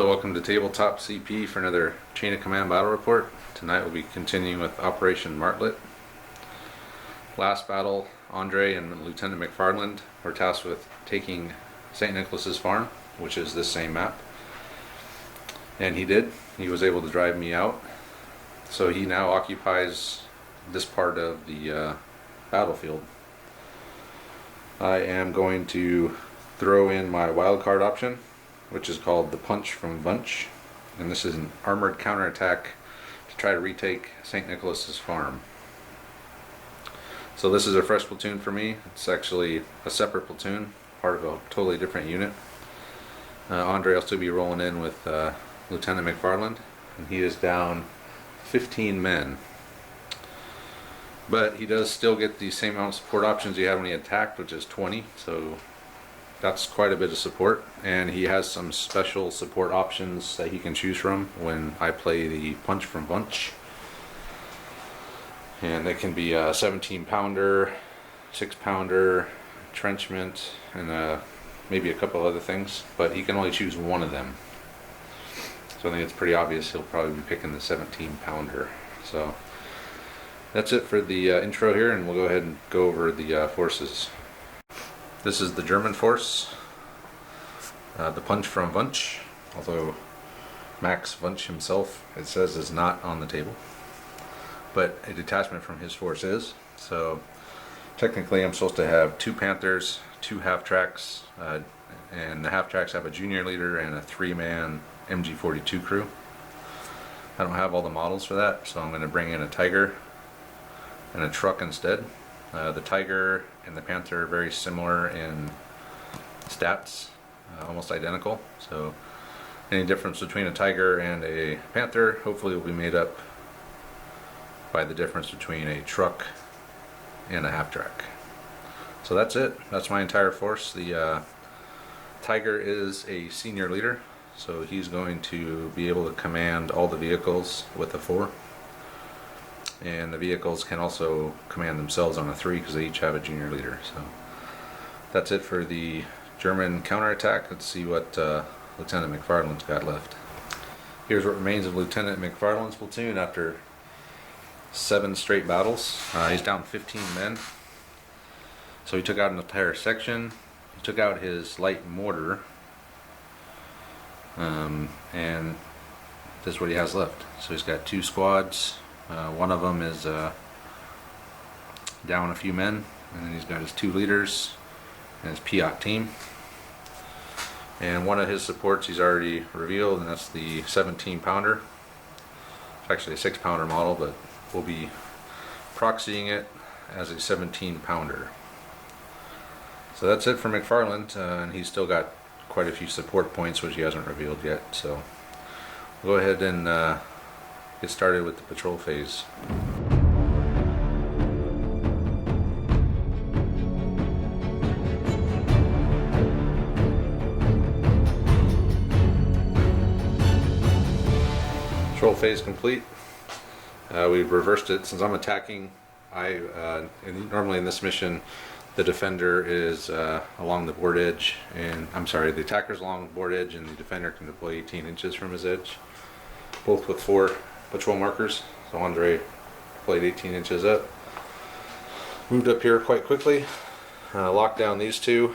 Hello, welcome to Tabletop CP for another Chain of Command battle report. Tonight we'll be continuing with Operation Martlet. Last battle, Andre and Lieutenant McFarland were tasked with taking St. Nicholas's farm, which is this same map. And he did. He was able to drive me out. So he now occupies this part of the battlefield. I am going to throw in my wildcard option, which is called the Punch from Wünsche, and this is an armored counterattack to try to retake St. Nicholas's farm. So this is a fresh platoon for me. It's actually a separate platoon, part of a totally different unit. Andre will still be rolling in with Lieutenant McFarland, and he is down 15 men. But he does still get the same amount of support options he had when he attacked, which is 20, so that's quite a bit of support. And he has some special support options that he can choose from when I play the Punch from Wünsche. And they can be a 17 pounder, 6 pounder, entrenchment, and maybe a couple other things, but he can only choose one of them. So I think it's pretty obvious he'll probably be picking the 17 pounder. So that's it for the intro here, and we'll go ahead and go over the forces. This is the German force, the Punch from Wünsche, although Max Wünsche himself, it says, is not on the table, but a detachment from his force is. So technically I'm supposed to have 2 Panthers, 2 half-tracks, and the half-tracks have a junior leader and a 3-man MG42 crew. I don't have all the models for that, so I'm going to bring in a Tiger and a truck instead. The Tiger and the Panther are very similar in stats, almost identical. So any difference between a Tiger and a Panther hopefully will be made up by the difference between a truck and a half-track. So that's it. That's my entire force. The Tiger is a senior leader, so he's going to be able to command all the vehicles with a 4. And the vehicles can also command themselves on a 3 because they each have a junior leader. So that's it for the German counterattack. Let's see what Lieutenant McFarland's got left. Here's what remains of Lieutenant McFarland's platoon after 7 straight battles. He's down 15 men. So he took out an entire section. He took out his light mortar. And this is what he has left. So he's got 2 squads. One of them is down a few men, and then he's got his 2 leaders and his Piat team. And one of his supports he's already revealed, and that's the 17 pounder. It's actually a 6 pounder model, but we'll be proxying it as a 17 pounder. So that's it for McFarland, and he's still got quite a few support points which he hasn't revealed yet. So we'll go ahead and get started with the patrol phase. Patrol phase complete. We've reversed it. Since I'm attacking, normally in this mission the defender is along the board edge, and the attacker's along the board edge and the defender can deploy 18 inches from his edge, both with 4 patrol markers. So Andre played 18 inches up, moved up here quite quickly, locked down these 2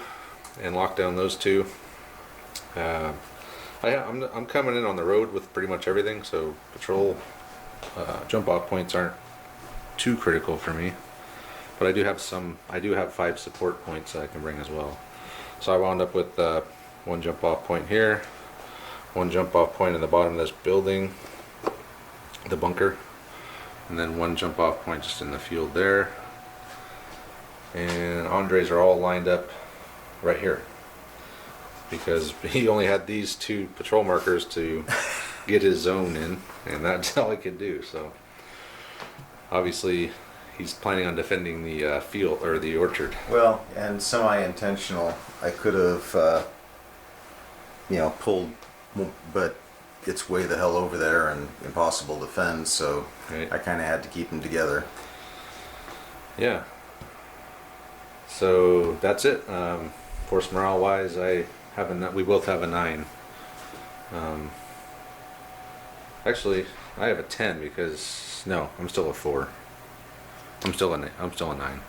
and locked down those 2. I'm coming in on the road with pretty much everything, so patrol jump off points aren't too critical for me, but I do have 5 support points that I can bring as well. So I wound up with 1 jump off point here, 1 jump off point in the bottom of this building, the bunker, and then 1 jump off point just in the field there. And Andre's are all lined up right here because he only had these 2 patrol markers to get his zone in, and that's all he could do. So obviously he's planning on defending the field or the orchard. Well, and semi-intentional. I could have pulled, but it's way the hell over there and impossible to defend, so right. I kind of had to keep them together. Yeah. So that's it. Force morale wise, we both have a 9. Actually, I have a 10 because no, I'm still a 4. I'm still a 9.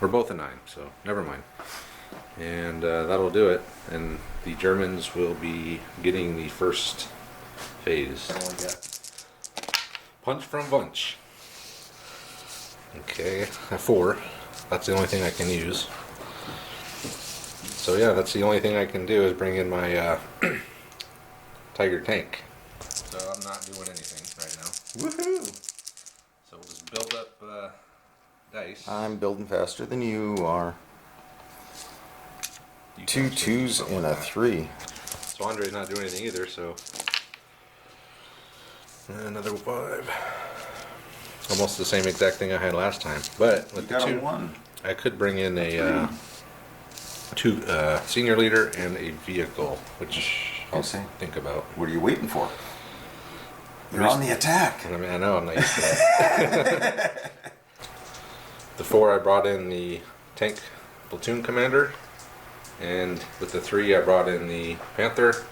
We're both a 9, so never mind. And that'll do it. And the Germans will be getting the first phase. Punch from Wunsch. Okay, a 4. That's the only thing I can use. So yeah, that's the only thing I can do is bring in my Tiger tank. So I'm not doing anything right now. Woohoo! So we'll just build up dice. I'm building faster than you are. You 2 can 2s and a 3. So Andre's not doing anything either, so another 5. Almost the same exact thing I had last time. But with the 2, I could bring in a 2 senior leader and a vehicle, which I'll think about. What are you waiting for? You're on the attack. I mean, I know I'm not used to that. The 4, I brought in the tank platoon commander, and with the 3, I brought in the Panther,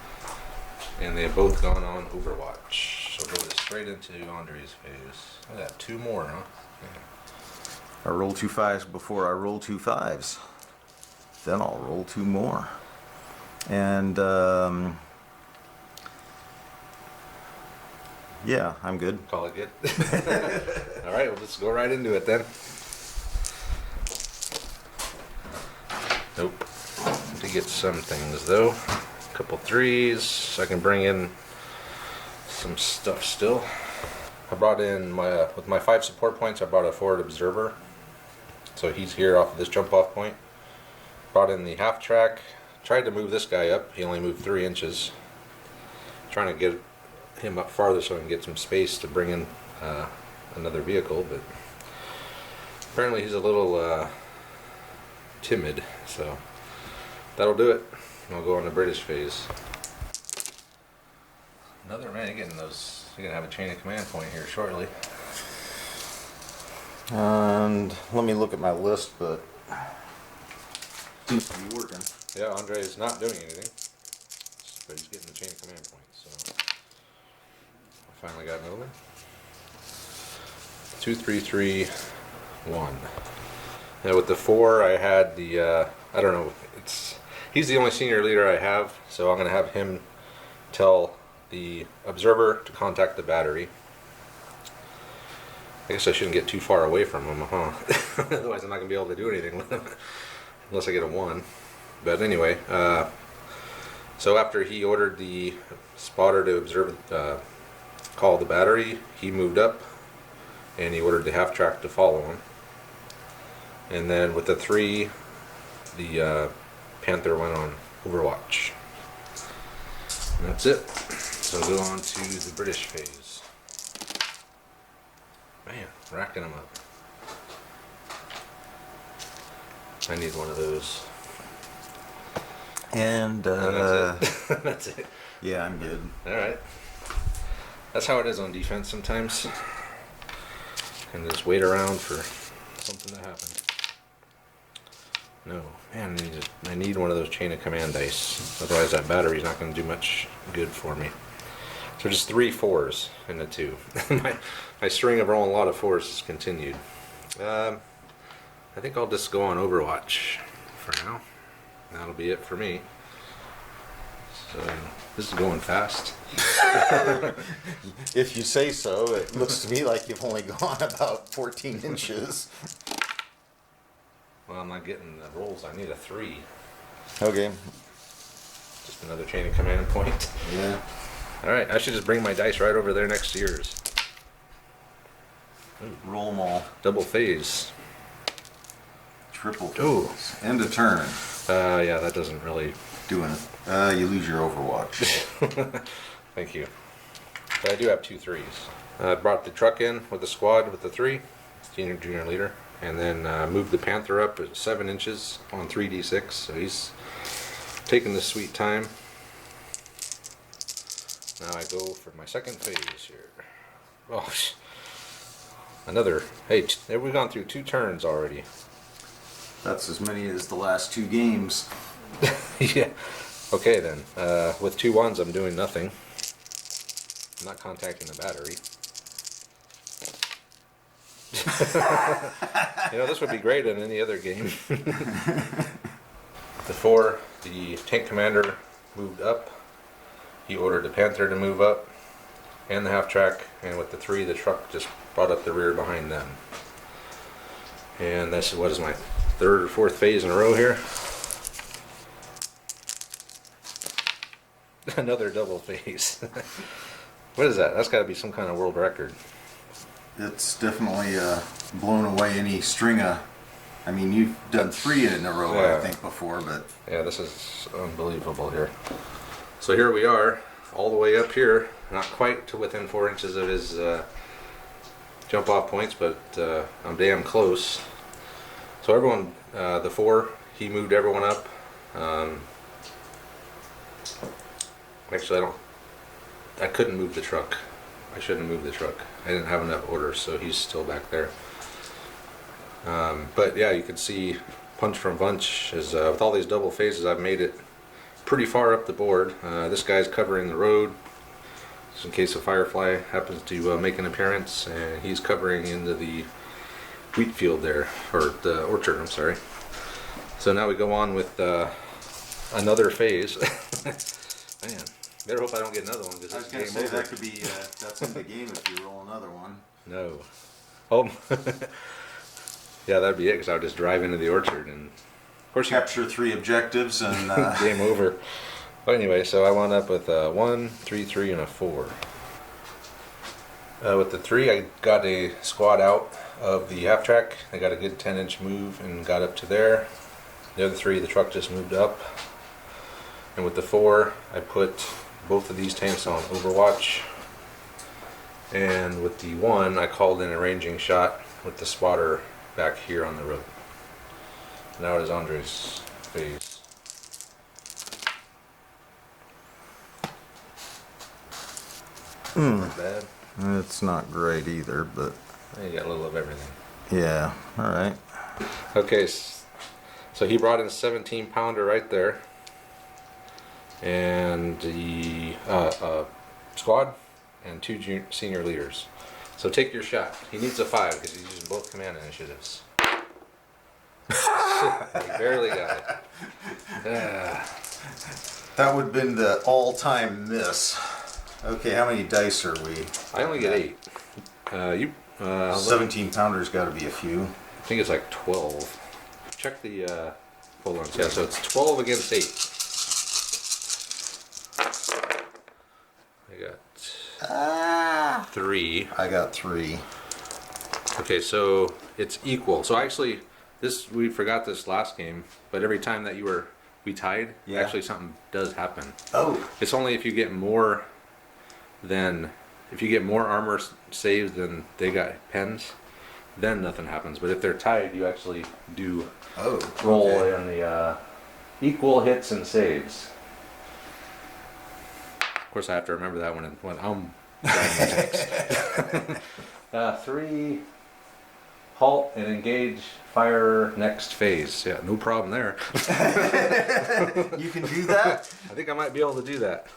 and they have both gone on Overwatch. So go straight into Andre's phase. I got 2 more, huh? Yeah. I roll 2 5s before I roll 2 5s. Then I'll roll 2 more. And yeah, I'm good. Call it good. All right, well, let's go right into it then. Nope. To get some things though. A couple 3s. I can bring in some stuff still. I brought in with my 5 support points, I brought a forward observer. So he's here off of this jump off point. Brought in the half track. Tried to move this guy up. He only moved 3 inches. Trying to get him up farther so I can get some space to bring in another vehicle, but apparently he's a little timid, so that'll do it. I'll go on the British phase. Another man, you're gonna have a chain of command point here shortly. And let me look at my list, but seems to be working. Yeah, Andre is not doing anything, but he's getting the chain of command points, so I finally got another one. 2, 3, 3, 1. Now with the 4, I had the I don't know. He's the only senior leader I have, so I'm gonna have him tell the observer to contact the battery. I guess I shouldn't get too far away from him, huh? Otherwise, I'm not gonna be able to do anything with him unless I get a 1. But anyway, so after he ordered the spotter to observe, call the battery, he moved up, and he ordered the half track to follow him. And then with the 3, the Panther went on Overwatch. And that's it. So go on to the British phase. Man, racking them up. I need one of those. And that's it. That's it. Yeah, I'm good. Alright. That's how it is on defense sometimes. And just wait around for something to happen. No, man, I need one of those chain of command dice. Otherwise that battery's not going to do much good for me. So just 3 4s in the 2. my string of rolling a lot of 4s has continued. I think I'll just go on Overwatch for now. That'll be it for me. So this is going fast. If you say so. It looks to me like you've only gone about 14 inches. Well, I'm not getting the rolls. I need a 3. Okay. Just another chain of command point. Yeah. Alright, I should just bring my dice right over there next to yours. Ooh. Roll them all. Double phase. Triple Ooh. phase. End of turn. Yeah, that doesn't really... Doing it. You lose your Overwatch. Thank you. But I do have 2 3s. I brought the truck in with the squad with the 3. Senior junior leader. And then moved the Panther up at 7 inches on 3d6. So he's taking this sweet time. Now I go for my second phase here. Oh, another. Hey, we've gone through 2 turns already. That's as many as the last 2 games. Yeah. Okay then. With 2 1s, I'm doing nothing. I'm not contacting the battery. You know, this would be great in any other game. The 4, the tank commander moved up. He ordered the Panther to move up, and the half track, and with the 3, the truck just brought up the rear behind them. And this is what is my 3rd or 4th phase in a row here. Another double phase. What is that? That's got to be some kind of world record. It's definitely blown away any string of. I mean, you've done 3 in a row, yeah. I think, before, but yeah, this is unbelievable here. So here we are, all the way up here, not quite to within 4 inches of his jump off points, but I'm damn close. So everyone, the 4, he moved everyone up. Actually, I couldn't move the truck. I shouldn't have moved the truck. I didn't have enough orders, so he's still back there. But yeah, you can see punch from bunch is with all these double phases, I've made it pretty far up the board. This guy's covering the road, just in case a firefly happens to make an appearance, and he's covering into the wheat field there, or the orchard, I'm sorry. So now we go on with another phase. Man, better hope I don't get another one, because I was going to say that could be that's in the game if you roll another one. No. Oh. Yeah, that'd be it, because I would just drive into the orchard and of course you Capture 3 objectives and game over. But anyway, so I wound up with a 1, 3, 3, and a 4. With the 3, I got a squad out of the half track. I got a good 10-inch move and got up to there. The other 3, the truck just moved up. And with the 4, I put both of these tanks on Overwatch. And with the 1, I called in a ranging shot with the spotter back here on the road. Now it is Andre's phase. Not bad. it's not great either, but You got a little of everything. yeah, all right. Okay, so he brought in a 17-pounder right there. And the squad and 2 senior leaders. So take your shot. He needs a 5 because he's using both command initiatives. He barely got it. That would have been the all-time miss. Okay, how many dice are we? I only get 8. 17 pounders got to be a few. I think it's like 12. Check the hold on. Yeah, so it's 12 against 8. I got 3. I got 3. Okay, so it's equal. So actually, we forgot this last game, but every time that we tied, Yeah. actually something does happen. Oh. It's only if you get more armor saves than they got pens, then nothing happens. But if they're tied, you actually do roll okay. in the equal hits and saves. Of course, I have to remember that when I'm driving the tanks. 3, halt and engage, fire next phase. Yeah, no problem there. You can do that? I think I might be able to do that.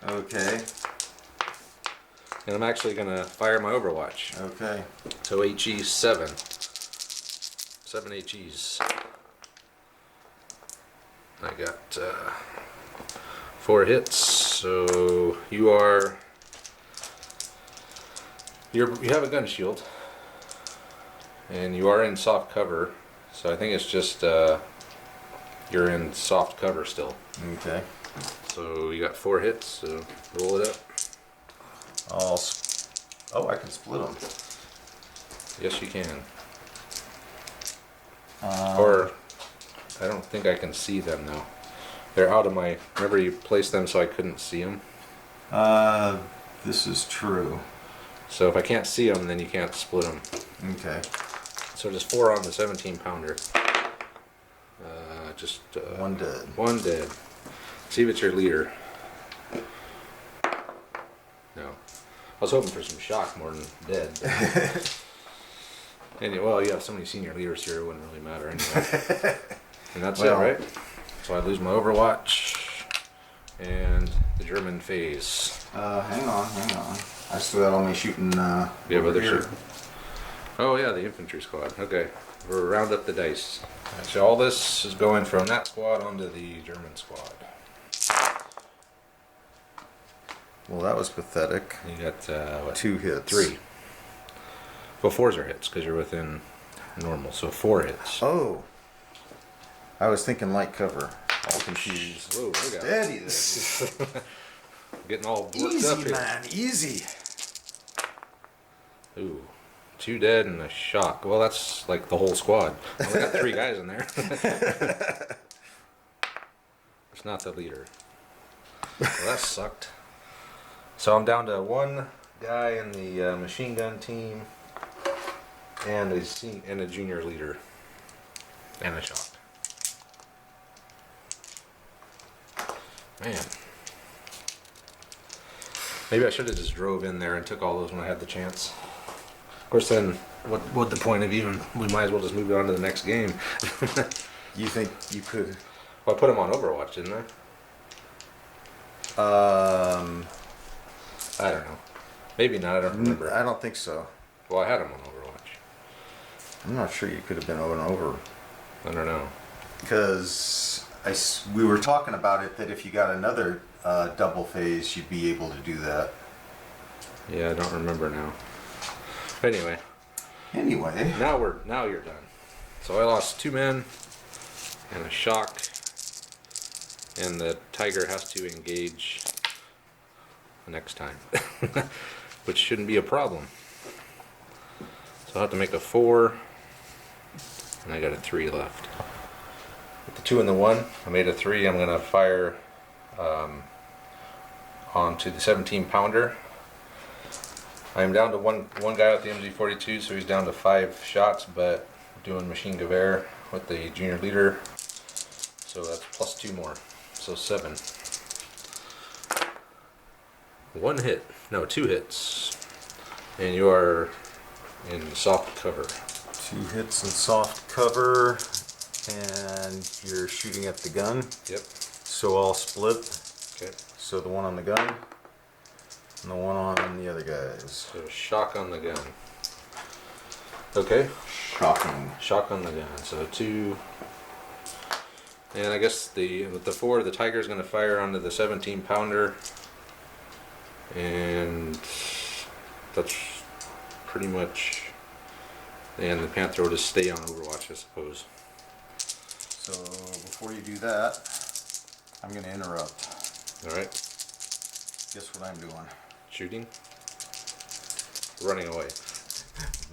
Okay. And I'm actually going to fire my Overwatch. Okay. So HE 7. 7 HEs. I got 4 hits. So you have a gun shield. And you are in soft cover. So I think it's just you're in soft cover still. Okay. So you got 4 hits. So roll it up. I can split them. Yes, you can. Or I don't think I can see them now. They're out of my. Remember, you placed them so I couldn't see them. This is true. So if I can't see them, then you can't split them. Okay. So just 4 on the 17-pounder. Just 1 dead. 1 dead. See if it's your leader. No. I was hoping for some shock more than dead. Anyway, well, you have so many senior leaders here, it wouldn't really matter anyway. And that's it, right? So I lose my Overwatch, and The German phase. Hang on. I still got all my shooting. You have over other here. shit. Oh yeah, the infantry squad. Okay, we'll round up the dice. So all this is going from that squad onto the German squad. Well, that was pathetic. You got what? 2 hits. 3. Well, 4s are hits because you're within normal. So 4 hits. Oh. I was thinking light cover. All confused. Whoa, look out. Steady this. Getting all worked up Easy, here. man. Easy. Ooh, 2 dead and a shock. Well, that's like the whole squad. I only got 3 guys in there. It's not the leader. Well, that sucked. So I'm down to 1 guy in the machine gun team, and a junior leader, and a shock. Man. Maybe I should have just drove in there and took all those when I had the chance. Of course, then, what the point of even? We might as well just move on to the next game. You think you could? Well, I put them on Overwatch, didn't I? I don't know. Maybe not. I don't remember. I don't think so. Well, I had them on Overwatch. I'm not sure you could have been over and over. I don't know. Because we were talking about it that if you got another double phase, you'd be able to do that. Yeah, I don't remember now. Anyway, now you're done. So I lost 2 men and a shock, and the tiger has to engage next time, which shouldn't be a problem. So I'll have to make a 4, and I got a 3 left. With the 2 and the 1, I made a 3. I'm gonna fire onto the 17 pounder. I'm down to one guy with the MG42, so he's down to 5 shots, but doing machine gewehr with the junior leader, so that's plus 2 more, so 7. 1 hit, no, 2 hits, and you are in soft cover. 2 hits in soft cover, and you're shooting at the gun. Yep. So I'll split. Okay. So the one on the gun, and the one on the other guys. So shock on the gun. Okay. Shocking. Shock on the gun. So 2. And I guess with the 4, the tiger's going to fire onto the 17 pounder. And that's pretty much. And the Panther will just stay on Overwatch, I suppose. So before you do that, I'm going to interrupt. Alright. Guess what I'm doing? Shooting. Running away.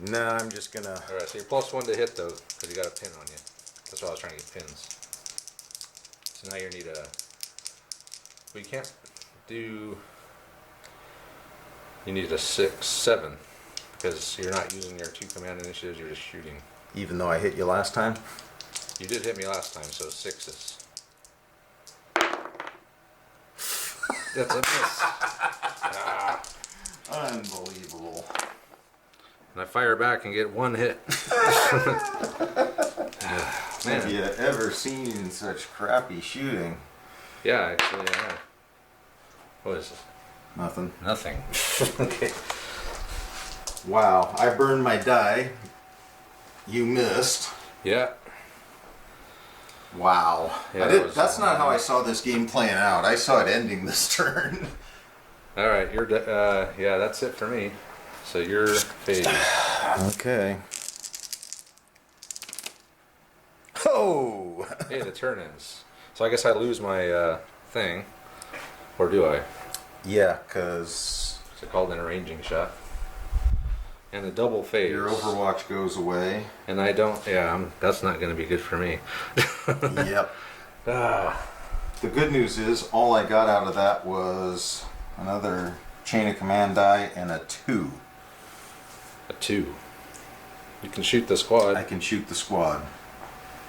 No, I'm just going to... Alright, so you're plus 1 to hit though, because you got a pin on you. That's why I was trying to get pins. So now you need a... We can't do... You need a 7, because you're not using your 2 command initiatives, you're just shooting. Even though I hit you last time? You did hit me last time, so 6s. That's a miss. Unbelievable. And I fire back and get 1 hit. Have you ever seen such crappy shooting? Yeah, actually, yeah. What is this? Nothing. Nothing. Okay. Wow, I burned my die. You missed. Yeah. Wow. Yeah, that's not how I saw this game playing out. I saw it ending this turn. All right, yeah, that's it for me. So your phase. Okay. Oh! Hey, the turn ends. So I guess I lose my thing, or do I? Yeah, because Is it called an arranging shot? And the double phase. your Overwatch goes away. And I don't. Yeah, that's not going to be good for me. Yep. Ah. The good news is all I got out of that was another chain of command die and a 2. A 2. You can shoot the squad. I can shoot the squad.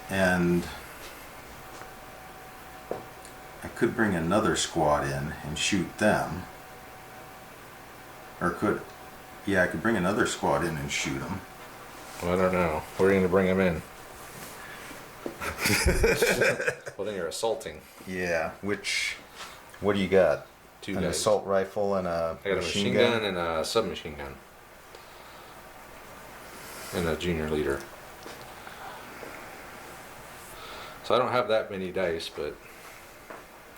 And I could bring another squad in and shoot them. Or I could bring another squad in and shoot them. Well, I don't know. We're going to bring him in. Well, then you're assaulting. Yeah, what do you got? Two An guys. assault rifle and a I got a machine gun and a submachine gun. And a junior leader. So I don't have that many dice, but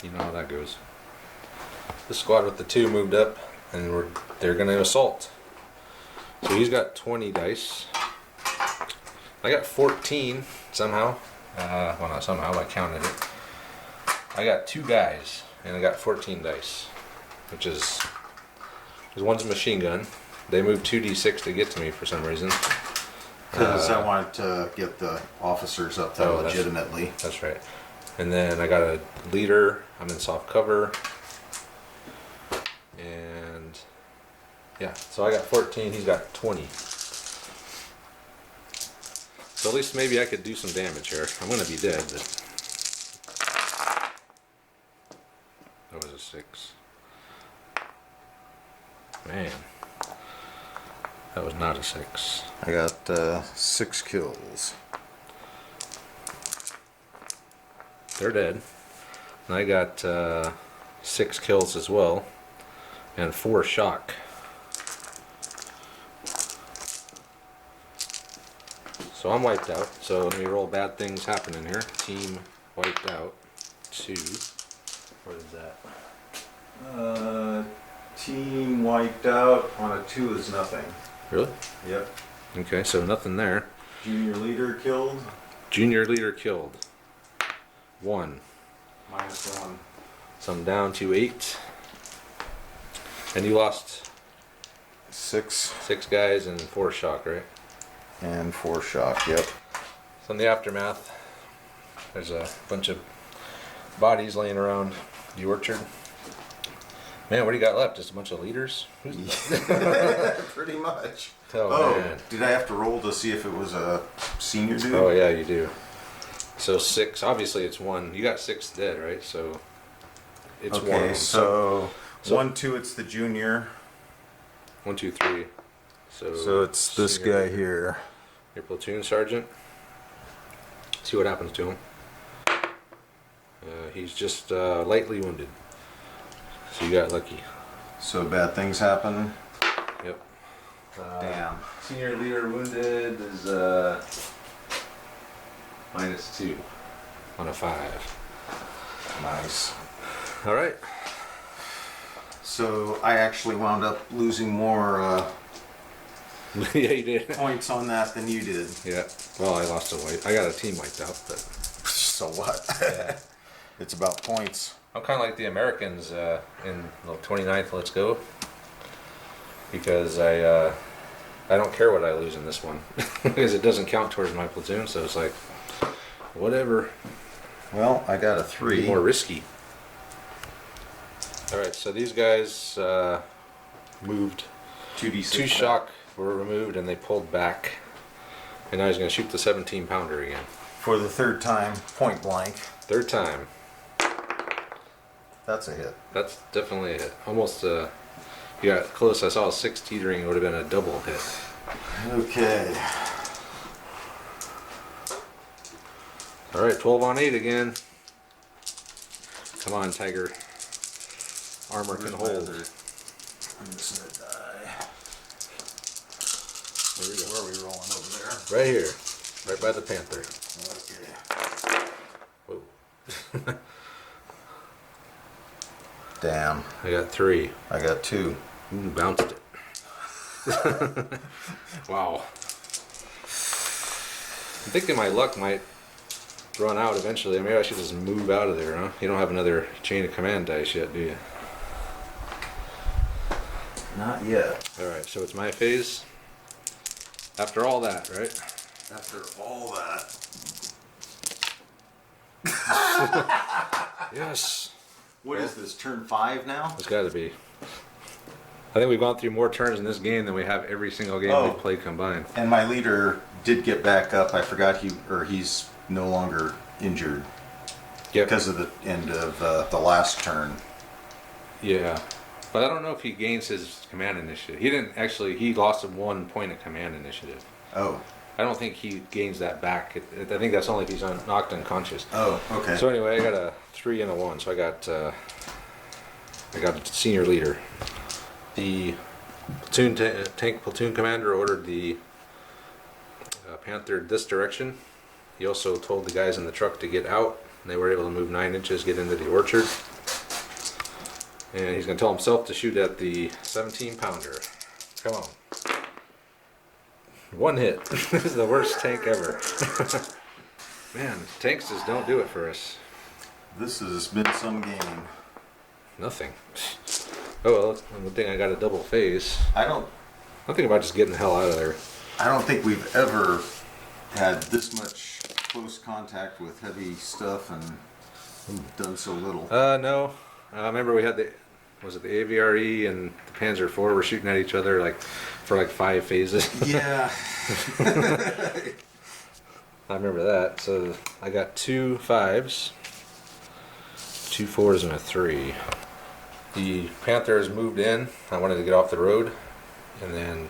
you know how that goes. The squad with the 2 moved up, and they're going to assault. So he's got 20 dice. I got 14 somehow. Well, not somehow, I counted it. I got 2 guys, and I got 14 dice, which is, because one's a machine gun. They moved 2d6 to get to me for some reason. Because I wanted to get the officers up there legitimately. That's right. And then I got a leader. I'm in soft cover. And yeah, so I got 14. He's got 20. So at least maybe I could do some damage here. I'm going to be dead, but that was a 6. Man. That was not a 6. I got 6 kills. They're dead. And I got 6 kills as well. And 4 shock. So I'm wiped out. So let me roll bad things happening here. Team wiped out. 2. What is that? Team wiped out on a 2 is nothing. Really? Yep. Okay, so nothing there. Junior leader killed. Junior leader killed. 1. -1. So I'm down to 8. And you lost 6 6 guys and 4 shock, right? and 4 shock. Yep. So in the aftermath, there's a bunch of bodies laying around the orchard. Man, what do you got left? Just a bunch of leaders? Pretty much. Oh, man. Did I have to roll to see if it was a senior dude? Oh, yeah, you do. So 6, obviously it's 1. You got 6 dead, right? So it's 1. Okay, so 1, 2, it's the junior. 1, 2, 3. So it's this senior guy leader. here. Your platoon sergeant. See what happens to him. He's just lightly wounded. So you got lucky. So bad things happen. Yep. Damn. Senior leader wounded is -2 on a 5. Nice. All right. So I actually wound up losing more Yeah, you did. points on that than you did. Yeah. Well, I lost a wipe. I got a team wiped out, but So what? yeah. It's about points. I'm kind of like the Americans in the 29th Let's Go, because I don't care what I lose in this one because it doesn't count towards my platoon, so it's like whatever. Well, I got a 3. More risky. All right, so these guys moved. 2d6. 2 shock were removed and they pulled back, and now he's going to shoot the 17 pounder again. For the 3rd time, point blank. 3rd time. That's a hit. That's definitely a hit. Almost, you got close. I saw a 6 teetering. It would have been a double hit. Okay. All right, 12 on 8 again. Come on, Tiger. Armor can hold. I'm just gonna die. There we go. Where are we rolling over there? Right here. Right by the Panther. Okay. Whoa. Damn. I got 3. I got 2. Ooh, bounced it. Wow. I'm thinking my luck might run out eventually. Maybe I should just move out of there, huh? You don't have another chain of command dice yet, do you? Not yet. Alright, so it's my phase. After all that, right? After all that. Yes. What is this, turn 5 now? It's gotta be. I think we've gone through more turns in this game than we have every single game we've played combined. And my leader did get back up. I forgot he's no longer injured. Yep. Because of the end of the last turn. Yeah. But I don't know if he gains his command initiative. He didn't actually, he lost 1 point of command initiative. Oh. I don't think he gains that back. I think that's only if he's knocked unconscious. Oh, okay. So anyway, I got a 3 and a 1, so I got I got a senior leader. The tank platoon commander ordered the Panther this direction. He also told the guys in the truck to get out. And they were able to move 9 inches, get into the orchard. And he's going to tell himself to shoot at the 17 pounder. Come on. One hit. This is the worst tank ever. Man, tanks just don't do it for us. This has been some game. Nothing. Oh well, one thing I got a double phase. I'm thinking about just getting the hell out of there. I don't think we've ever had this much close contact with heavy stuff and done so little. No. I remember we had the AVRE and the Panzer IV were shooting at each other for 5 phases. Yeah. I remember that. So I got 2 5s, 2 4s, and a 3. The Panther has moved in. I wanted to get off the road, and then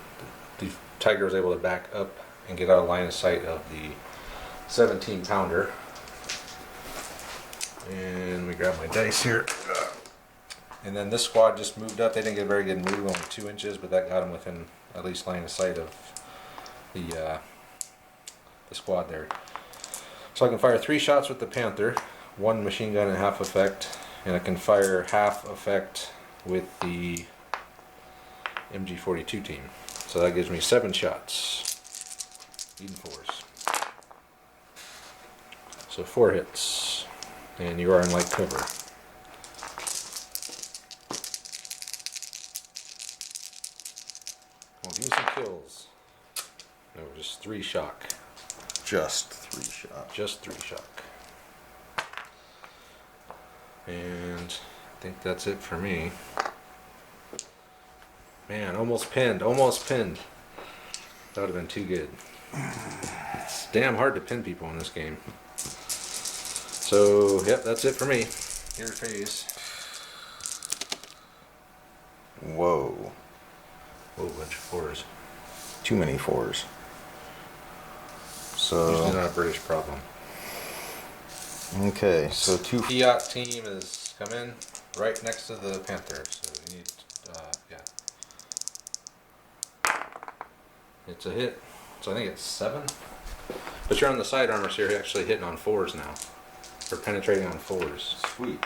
the Tiger was able to back up and get out of line of sight of the 17 pounder. And we grab my dice here. And then this squad just moved up. They didn't get a very good move, only 2 inches, but that got them within at least line of sight of the squad there. So I can fire 3 shots with the Panther, 1 machine gun and half effect, and I can fire half effect with the MG42 team. So that gives me 7 shots, even 4s. So 4 hits, and you are in light cover. Well, give me some kills. No, just 3 shock. Just 3 shots. Just 3 shock. And I think that's it for me. Man, almost pinned. Almost pinned. That would have been too good. It's damn hard to pin people in this game. So, yep, that's it for me. Your phase. Whoa. Whoa, bunch of 4s. Too many 4s. Usually So, not a British problem. okay, so 2 Fiat team has come in right next to the Panther, so we need, yeah. It's a hit, so I think it's 7. But you're on the side armor, so you're actually hitting on 4s now. Or penetrating on 4s. Sweet.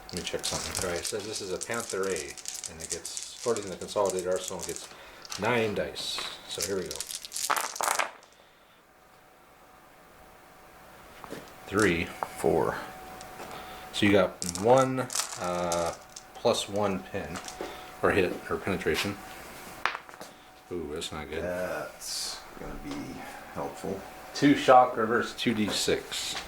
Let me check something. Alright, it says this is a Panther A, and it gets, according to the Consolidated Arsenal, it gets 9 dice. So here we go. 3. 4. So you got 1 plus 1 pin, or hit, or penetration. Ooh, that's not good. That's gonna be helpful. 2 shock reverse 2d6.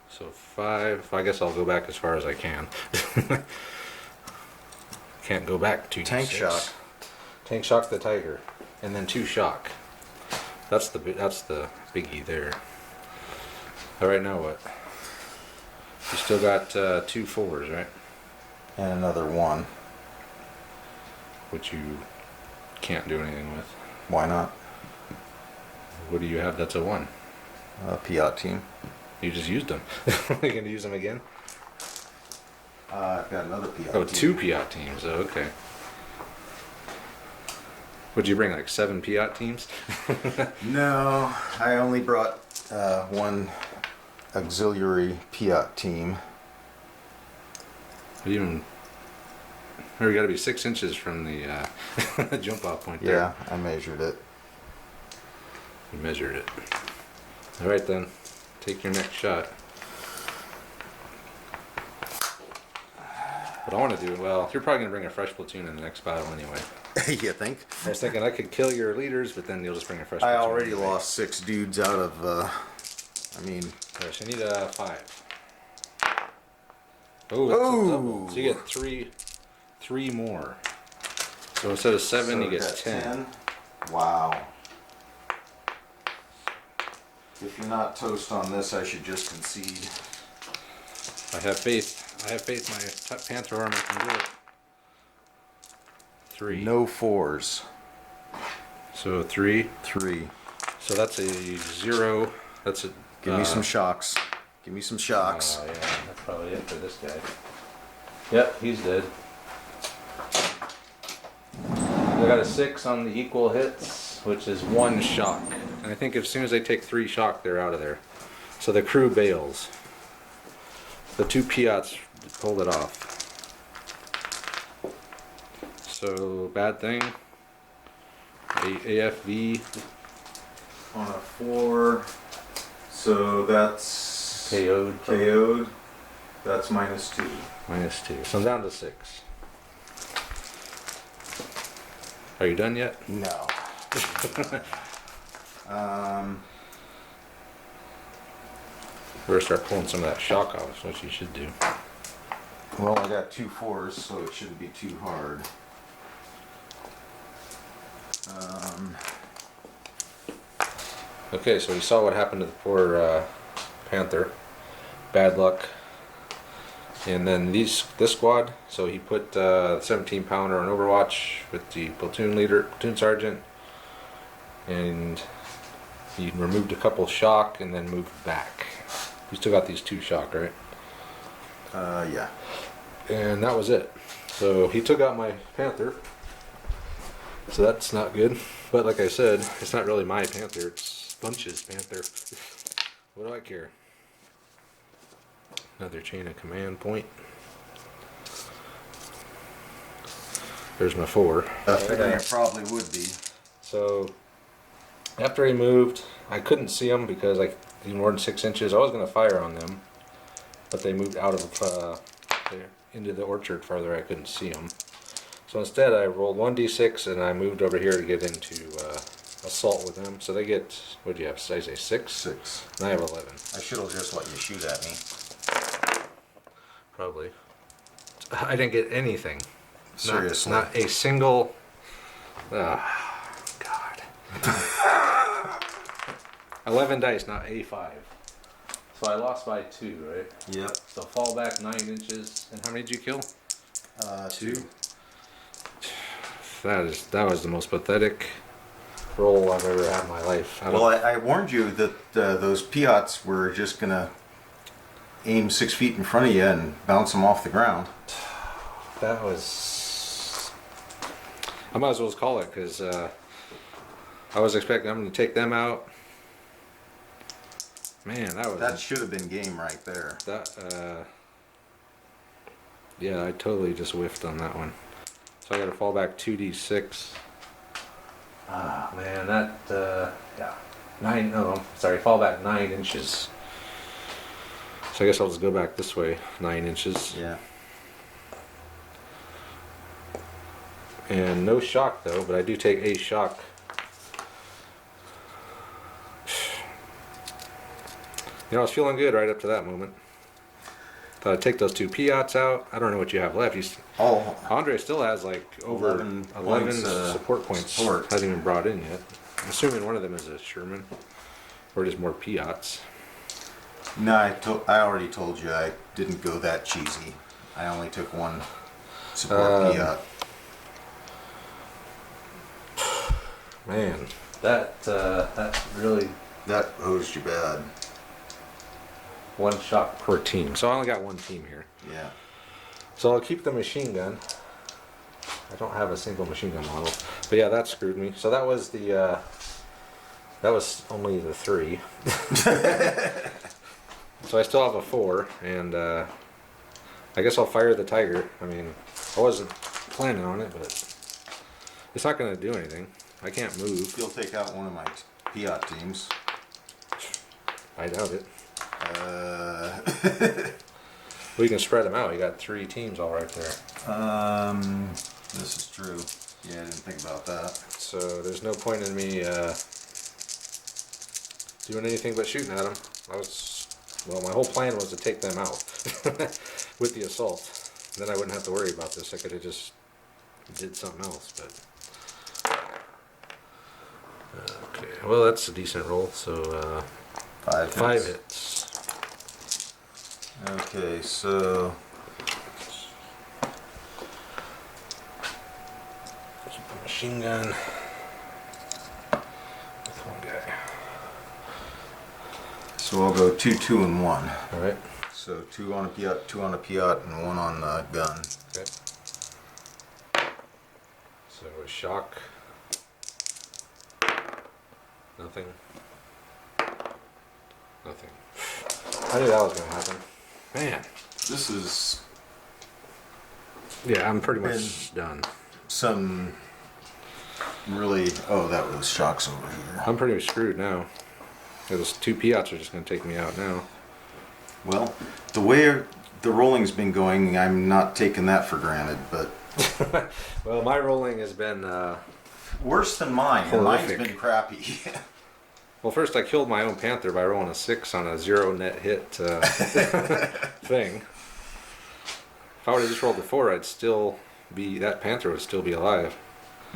So 5. I guess I'll go back as far as I can. Can't go back 2d6. Tank shock. Tank shock's the Tiger, and then 2 shock. That's the biggie there. All right, now what? You still got 2 4s, right? And another 1. Which you can't do anything with. Why not? What do you have that's a 1? A Piat team. You just used them. You gonna use them again? I've got another Piat Oh, team. 2 Piat teams. Oh, okay. Would you bring, like 7 Piat teams? No, I only brought 1 auxiliary Piat team. Even, or you got to be 6 inches from the jump off point there. Yeah, I measured it. You measured it. All right then, take your next shot. What I want to do, well, you're probably gonna bring a fresh platoon in the next battle anyway. You think? I was thinking I could kill your leaders, but then you'll just bring a fresh I platoon. already anyway. lost 6 dudes out of, Alright, so you need a 5. Oh, that's a double. So you get 3 more. So instead of 7, you get 10. Wow. If you're not toast on this, I should just concede. I have faith. I have faith my Panther armor can do it. 3. No 4s. So 3. 3. So that's a 0. That's a. Give me some shocks. Give me some shocks. Yeah, that's probably it for this guy. Yep, he's dead. I got a 6 on the equal hits, which is 1 shock. And I think as soon as they take 3 shock, they're out of there. So the crew bails. The 2 Piats pulled it off. So bad thing. AFV On a 4, so that's KO'd. KO'd. That's -2. -2. So I'm down to 6. Are you done yet? No. We're gonna start pulling some of that shock off, which you should do. Well, I got 2 4s, so it shouldn't be too hard. Okay, so we saw what happened to the poor Panther. Bad luck. And then this squad, so he put 17 pounder on Overwatch with the platoon leader, platoon sergeant, and he removed a couple shock and then moved back. You still got these 2 shock, right? Yeah. And that was it. So he took out my Panther. So that's not good. But like I said, it's not really my Panther, it's Wünsche's Panther. What do I care? Another chain of command point. There's my 4. Figuring it probably would be. So after he moved, I couldn't see them because like more than 6 inches. I was going to fire on them, but they moved out of there into the orchard farther. I couldn't see them. So instead, I rolled 1d6 and I moved over here to get into assault with them. So they get, what do you have? Did I say 6? 6. And I have 11. I should have just let you shoot at me. Probably. I didn't get anything. Seriously. Not a single. God. 11 dice, not A5. So I lost by 2, right? Yep. So fall back 9 inches. And how many did you kill? 2. That was the most pathetic roll I've ever had in my life. Well, I warned you that those Piats were just gonna aim 6 feet in front of you and bounce them off the ground. That was. I might as well just call it because I was expecting I'm going to take them out. Man, that should have been game right there. Yeah, I totally just whiffed on that one. So I got to fall back 2d6. Ah, man, yeah. 9, no, I'm sorry, fall back 9 inches. So I guess I'll just go back this way, 9 inches. Yeah. And no shock though, but I do take a shock. You know, I was feeling good right up to that moment. Thought I'd take those 2 Piats out. I don't know what you have left. Andre still has like over 11 points, support points. Hasn't even brought in yet. I'm assuming one of them is a Sherman, or just more Piats. No, I already told you I didn't go that cheesy. I only took 1 support Piat. Man, that really... That hosed you bad. 1 shot per team. So I only got 1 team here. Yeah. So I'll keep the machine gun. I don't have a single machine gun model. But yeah, that screwed me. So that was the... that was only the 3. So I still have a 4. And I guess I'll fire the Tiger. I mean, I wasn't planning on it, but... It's not going to do anything. I can't move. You'll take out one of my Piat teams. I doubt it. We can spread them out. You got 3 teams all right there. This is true. Yeah, I didn't think about that. So there's no point in me doing anything but shooting at them. My whole plan was to take them out with the assault. Then I wouldn't have to worry about this. I could have just did something else, but. Okay, well that's a decent roll, so 5 hits. Okay, so keep a machine gun with 1 guy. So I'll go 2, 2, and 1. All right. So 2 on a Piat, 2 on a Piat, and 1 on the gun. Okay. So a shock. Nothing. Nothing. I knew that was gonna happen. Man. This is Yeah, I'm pretty much done. some really. Oh, that was shocks over here. I'm pretty much screwed now. Those 2 Piats are just gonna take me out now. Well, the way the rolling's been going, I'm not taking that for granted, but Well, my rolling has been worse than mine. Horrific. Mine's been crappy. well. First, I killed my own panther by rolling a 6 on a 0 net hit thing. If I would have just rolled the 4, I'd still be that panther would still be alive,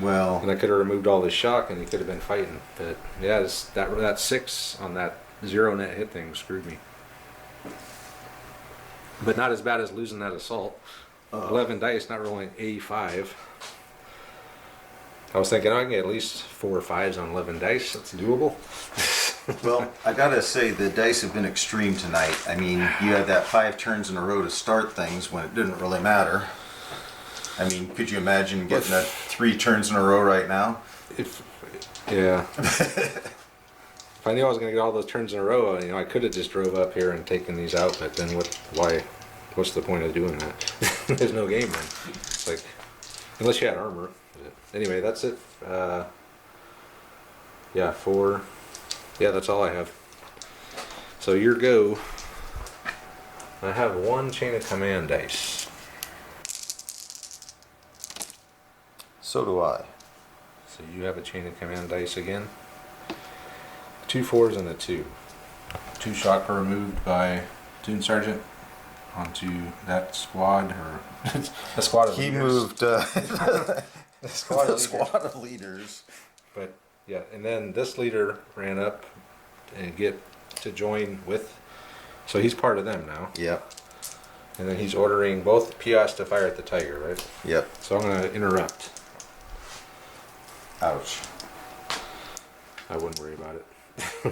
Well, and I could have removed all the shock, and he could have been fighting. But yeah, that 6 on that 0 net hit thing screwed me. But not as bad as losing that assault. 11 dice, not rolling A5. I was thinking, I can get at least 4 or 5s on 11 dice. That's doable. well, I gotta say the dice have been extreme tonight. I mean, you had that 5 turns in a row to start things when it didn't really matter. I mean, could you imagine getting that 3 turns in a row right now? Yeah. If I knew I was going to get all those turns in a row, I could have just drove up here and taken these out. But then, what's the point of doing that? There's no game then. It's like, unless you had armor. But anyway, that's it. Yeah, 4. Yeah, that's all I have. So your go. I have 1 chain of command dice. So do I. So you have a chain of command dice again. 2 4s and a 2. 2 shock were removed by Toon Sergeant onto that squad, or a squad of He leaders. moved a squad the of squad leaders. of leaders. But yeah, and then this leader ran up and get to join with. So he's part of them now. Yep. And then he's ordering both Piats to fire at the tiger, right? Yep. So I'm going to interrupt. Ouch. I wouldn't worry about it.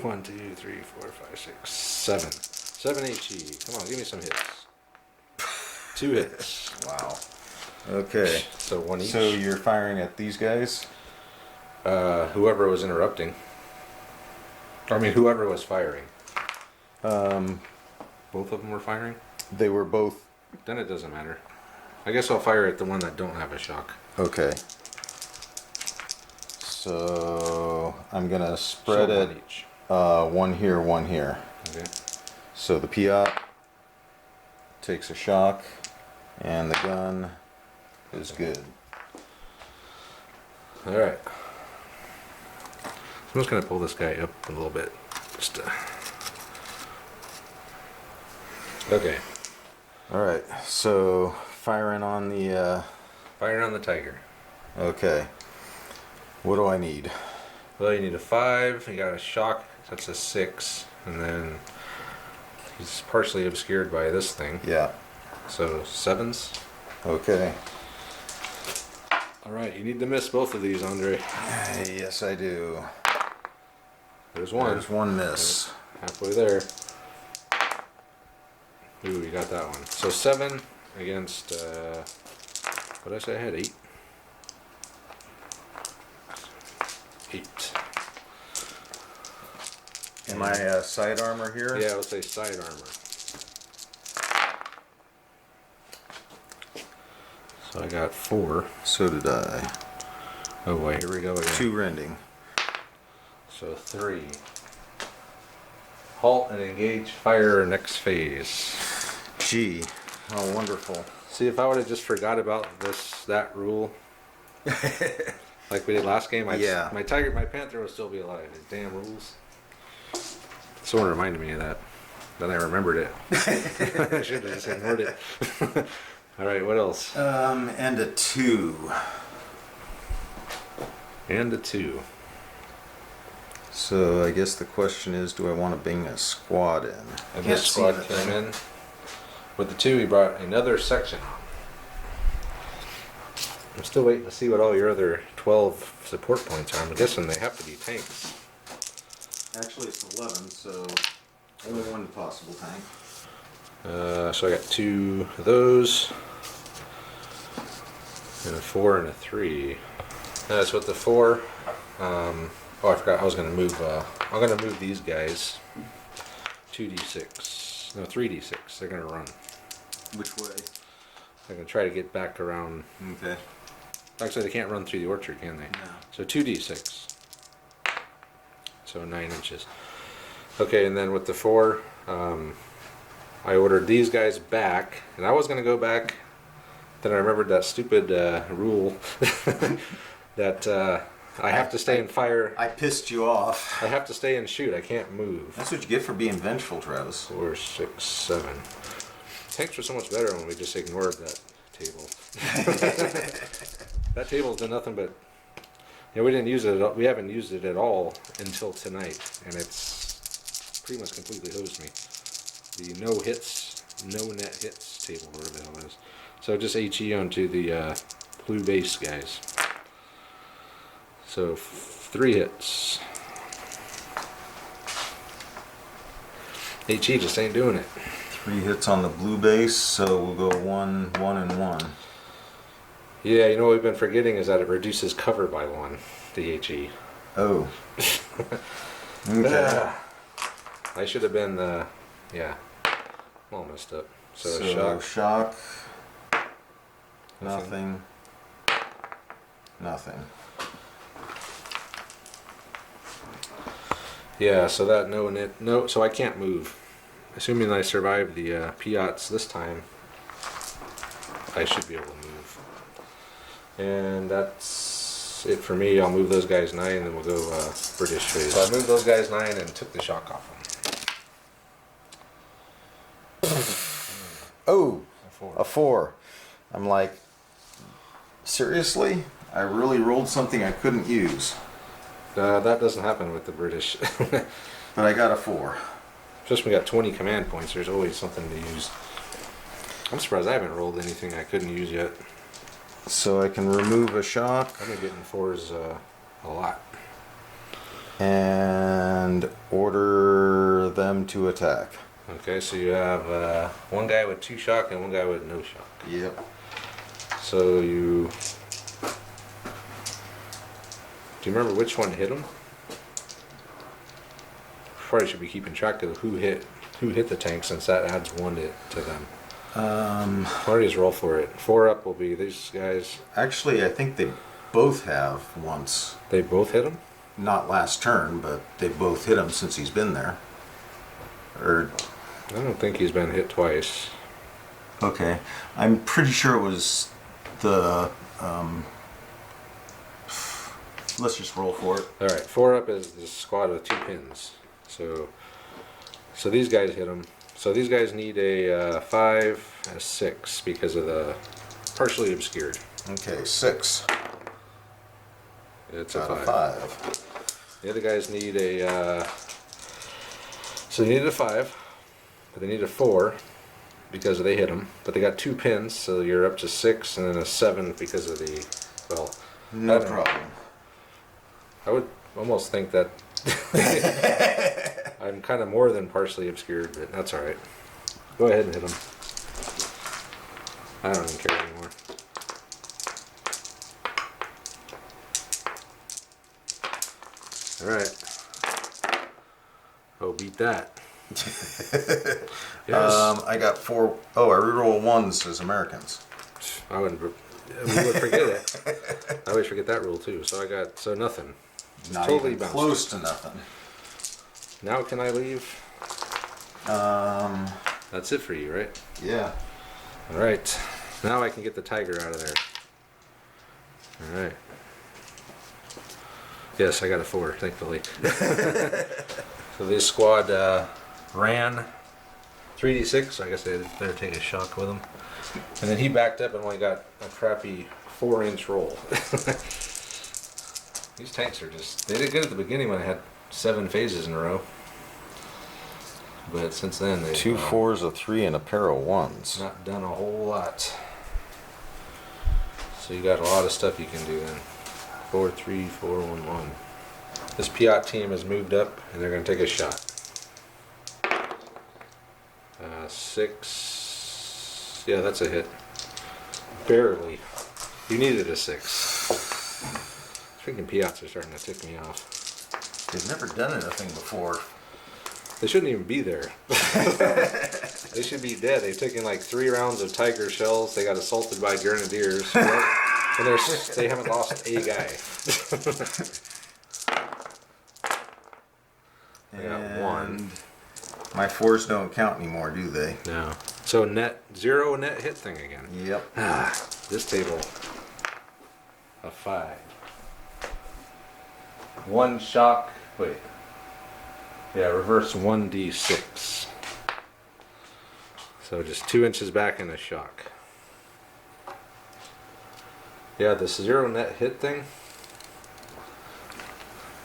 1, 2, 3, 4, 5, 6, 7. 7 HE. Come on, give me some hits. 2 hits. Wow. Okay. So 1 each. So you're firing at these guys? Whoever was interrupting. I mean, whoever was firing. Both of them were firing? They were both. Then it doesn't matter. I guess I'll fire at the one that don't have a shock. Okay. So I'm gonna spread So it. 1 each. 1 here, 1 here. Okay. So the Piat takes a shock, and the gun is good. All right. I'm just gonna pull this guy up a little bit. Just. Okay. All right. So firing on the. Firing on the tiger. Okay. What do I need? Well, you need a 5. You got a shock. That's a 6, and then he's partially obscured by this thing. Yeah. So 7s. Okay. All right. You need to miss both of these, Andre. Yes, I do. There's 1. There's 1 miss. Halfway there. Ooh, you got that one. So 7 against. What did I say? I had 8. 8. Am I side armor here? Yeah, let's say side armor. So I got 4. So did I. Oh boy, here we go again. 2 rending. So 3. Halt and engage fire next phase. Gee, how wonderful. See, if I would have just forgot about that rule, like we did last game, Yeah. my panther would still be alive. His damn rules. Someone reminded me of that. Then I remembered it. I should have just ignored it. All right, what else? And a 2. And a 2. So I guess the question is, do I want to bring a squad in? And Can't this see squad the came thing. in. With the 2, he brought another section. I'm still waiting to see what all your other 12 support points are. I'm guessing they have to be tanks. Actually, it's 11, so Only one possible tank. So I got 2 of those, and a 4 and a 3. That's what the 4. Oh, I forgot. I was gonna move. I'm gonna move these guys. 2d6. No, 3d6. They're gonna run. Which way? They're gonna try to get back around. Okay. Actually, they can't run through the orchard, can they? No. So 2d6. So 9 inches. Okay, and then with the 4, I ordered these guys back, and I was gonna go back. Then I remembered that stupid rule that I have to stay and fire. I pissed you off. I have to stay and shoot. I can't move. That's what you get for being vengeful, Travis. 4, 6, 7. Tanks were so much better when we just ignored that table. That table's done nothing but. We didn't use it. We haven't used it at all until tonight, and it's pretty much completely hosed me. The no hits, no net hits table, whatever the hell it is. So just HE onto the blue base guys. So 3 hits. HE just ain't doing it. 3 hits on the blue base, so we'll go 1, 1, and 1. Yeah, you know what we've been forgetting is that it reduces cover by 1, the HE. Oh. Okay. I should have been, yeah, I'm all messed up. So shock. Nothing. Nothing. Yeah, so that no, so I can't move. Assuming I survive the Piats this time, I should be able to move. And that's it for me. I'll move those guys 9, and then we'll go British phase. So I moved those guys 9 and took the shock off them. Oh, a 4. I'm like, seriously? I really rolled something I couldn't use. That doesn't happen with the British. But I got a 4. Just when we got 20 command points, there's always something to use. I'm surprised I haven't rolled anything I couldn't use yet. So I can remove a shock. I've been getting 4s a lot. And order them to attack. Okay, so you have one guy with 2 shock and one guy with no shock. Yep. So you... Do you remember which one hit him? Probably should be keeping track of who hit the tank, since that adds 1 to them. Why don't you just roll for it? 4 up will be these guys. Actually, I think they both have once. They both hit him? Not last turn, but they both hit him since he's been there. Or... I don't think he's been hit twice. Okay. I'm pretty sure it was the... let's just roll for it. Alright, 4 up is the squad with 2 pins. So these guys hit him. So these guys need a 5 and a 6 because of the partially obscured. Okay, 6. It's a Out of 5. The other guys need a... so they needed a 5, but they need a 4 because they hit him. But they got 2 pins, so you're up to 6, and then a 7 because of the... Well, no problem. I would almost think that I'm kind of more than partially obscured, but that's alright. Go ahead and hit him. I don't even care anymore. Alright. Oh, beat that. Yes. I got 4... Oh, I reroll 1s as Americans. I wouldn't... We would forget it. I always forget that rule too. So I got... So nothing. Not totally even bounced. close to nothing. Now can I leave? That's it for you, right? Yeah. Alright. Now I can get the tiger out of there. Alright. Yes, I got a 4, thankfully. So this squad ran 3d6, so I guess they better take a shock with him. And then he backed up and only got a crappy 4-inch roll. These tanks are just... They did good at the beginning when I had 7 phases in a row. But since then they've... 2 4s, a 3, and a pair of 1s. Not done a whole lot. So you got a lot of stuff you can do then. 4, 3, 4, 1, 1. This Piat team has moved up and they're going to take a shot. 6. Yeah, that's a hit. Barely. You needed a 6. Freaking Piats are starting to tick me off. They've never done anything before. They shouldn't even be there. They should be dead. They've taken like 3 rounds of tiger shells. They got assaulted by grenadiers. And they haven't lost a guy. I got 1. My 4s don't count anymore, do they? No. So 0 net hit thing again. Yep. This table. A 5. 1 shock. Wait. Yeah, reverse 1d6. So just 2 inches back in a shock. Yeah, this 0 net hit thing.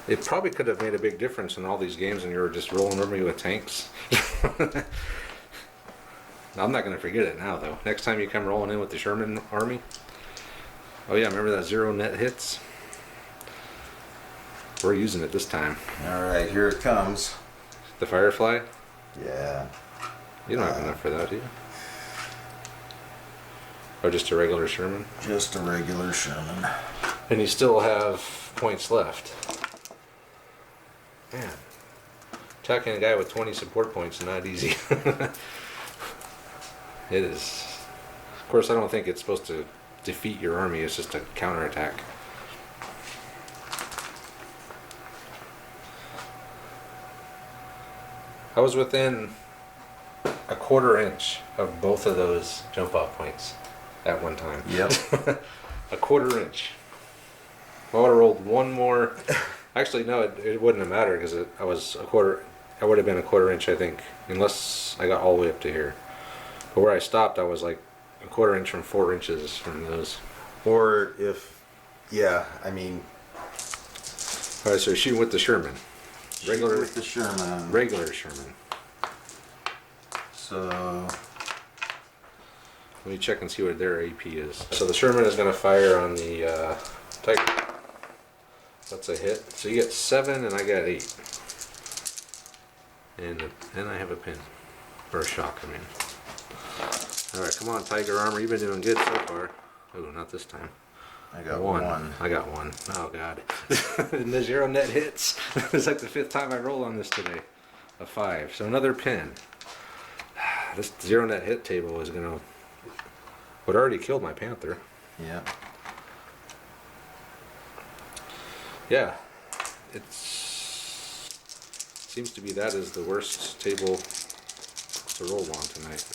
It probably could have made a big difference in all these games, and you were just rolling over me with tanks. I'm not going to forget it now, though. Next time you come rolling in with the Sherman army. Oh yeah, remember that 0 net hits? We're using it this time. Alright, here it comes. The Firefly? Yeah. You don't have enough for that, do you? Or just a regular Sherman? Just a regular Sherman. And you still have points left. Man. Attacking a guy with 20 support points is not easy. It is. Of course, I don't think it's supposed to defeat your army. It's just a counterattack. I was within a 1/4 inch of both of those jump off points at one time. Yep. A 1/4 inch. If I would have rolled one more. Actually, no, it wouldn't have mattered because I was a 1/4. I would have been a 1/4 inch, I think, unless I got all the way up to here. But where I stopped, I was like a 1/4 inch from 4 inches from those. Or if, yeah, I mean. All right, so shooting with the Sherman. Regular with the Sherman. Regular Sherman. So let me check and see what their AP is. So the Sherman is going to fire on the Tiger. That's a hit. So you get 7 and I got 8. And I have a pin. Or a shock, I mean. Alright, come on, Tiger Armor. You've been doing good so far. Oh, not this time. I got 1. I got 1. Oh, God. And the 0 net hits. It's like the 5th time I rolled on this today. A 5. So another pin. This 0 net hit table is going to... Would already killed my Panther. Yeah. Yeah. It's... Seems to be that is the worst table to roll on tonight.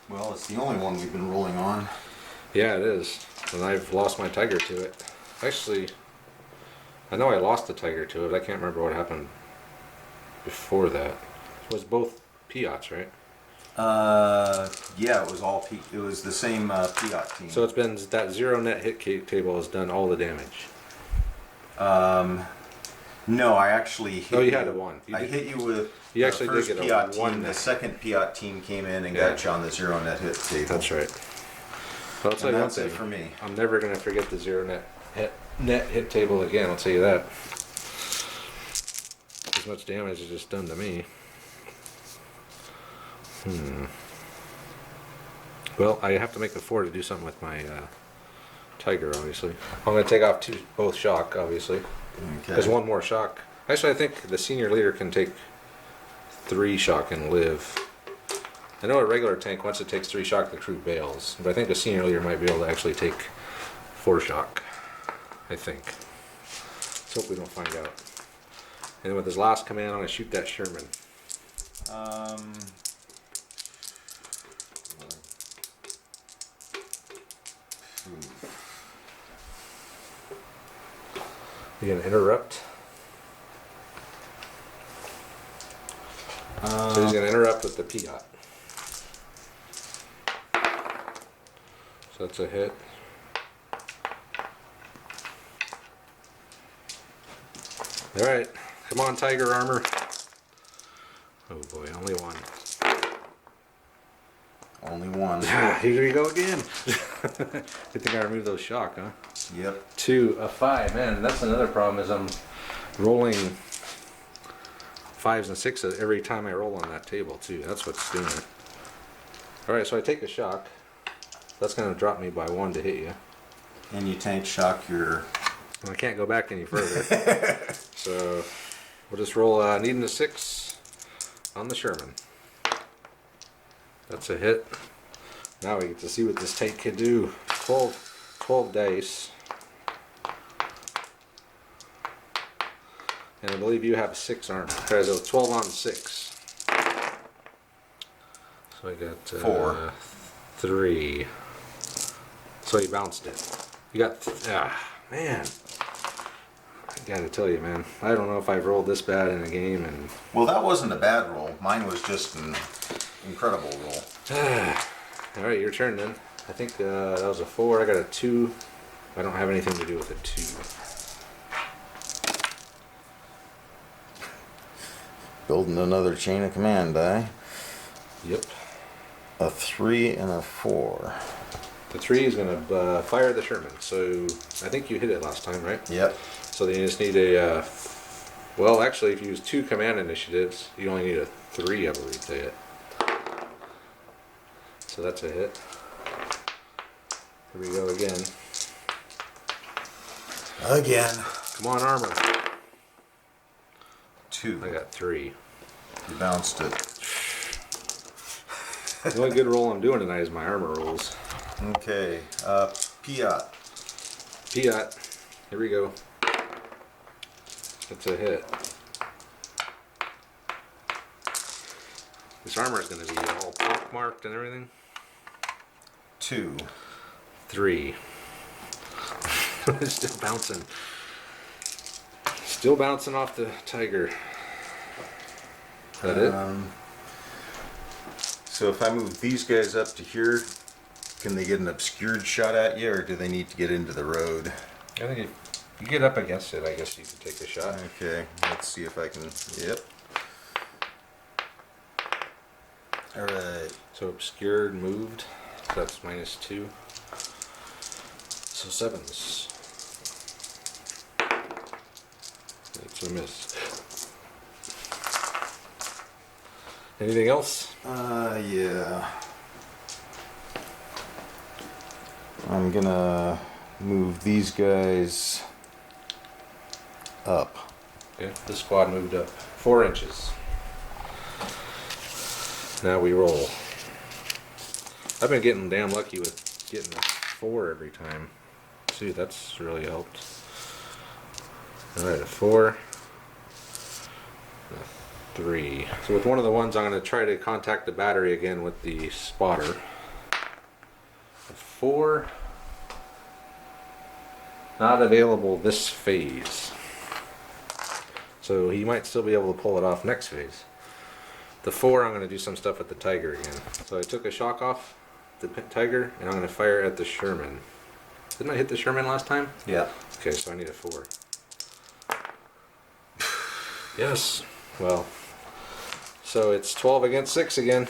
Well, it's the only one we've been rolling on. Yeah, it is. And I've lost my Tiger to it. Actually, I know I lost the Tiger to it. I can't remember what happened before that. It was both Piats, right? Yeah, it was all it was the same Piat team. So it's been that 0 net hit table has done all the damage. No, I actually hit you had a 1. I hit you with you the actually first did get a Piat 1 team. net. The second Piat team came in and got you on the 0 net hit table. That's right. Well, I'll tell you one that's thing. it for me. I'm never going to forget the 0 net hit table again, I'll tell you that. As much damage as it's done to me. Well, I have to make a 4 to do something with my Tiger, obviously. I'm going to take off both shock, obviously. Okay. There's 1 more shock. Actually, I think the senior leader can take 3 shock and live. I know a regular tank, once it takes 3 shock, the crew bails. But I think a senior leader might be able to actually take 4 shock. I think. Let's hope we don't find out. And with his last command, I'm going to shoot that Sherman. You going to interrupt? So he's going to interrupt with the Piat. So that's a hit. Alright, come on, Tiger Armor. Oh boy, only 1. Only 1. Here we go again. Good thing I removed those shock, huh? Yep. 2, a 5. Man, that's another problem is I'm rolling 5s and 6s every time I roll on that table too. That's what's doing it. Alright, so I take a shock. That's going to drop me by 1 to hit you. And you tank shock your... I can't go back any further. So we'll just roll needing a 6 on the Sherman. That's a hit. Now we get to see what this tank can do. 12 dice. And I believe you have 6 armor. Okay, so 12 on 6. So I got 4. 3. So you bounced it. You got, man. I gotta tell you, man. I don't know if I've rolled this bad in a game. And Well, that wasn't a bad roll. Mine was just an incredible roll. All right, your turn then. I think that was a 4. I got a 2. I don't have anything to do with a 2. Building another chain of command die. Yep. A 3 and a 4. The 3 is going to fire the Sherman. So I think you hit it last time, right? Yep. So then you just need a... well, actually, if you use 2 command initiatives, you only need a 3, I believe, to hit. So that's a hit. Here we go again. Again. Come on, armor. 2. I got 3. You bounced it. The only good roll I'm doing tonight is my armor rolls. Okay. Piat. Piat. Here we go. That's a hit. This armor is going to be all pockmarked and everything. 2. 3. It's still bouncing. Still bouncing off the tiger. Is that it? So if I move these guys up to here, can they get an obscured shot at you, or do they need to get into the road? I think if you get up against it, I guess you could take a shot. Okay, let's see if I can. Yep. All right. So obscured, moved. So that's -2. So 7s. That's a miss. Anything else? Yeah. I'm gonna move these guys up. Okay, this squad moved up 4 inches. Now we roll. I've been getting damn lucky with getting a 4 every time. See, that's really helped. Alright, a 4. A 3. So with one of the ones, I'm going to try to contact the battery again with the spotter. A 4. Not available this phase. So he might still be able to pull it off next phase. The 4, I'm going to do some stuff with the tiger again. So I took a shock off the tiger, and I'm going to fire at the Sherman. Didn't I hit the Sherman last time? Yeah. Okay, so I need a 4. Yes. Well, so it's 12 against 6 again.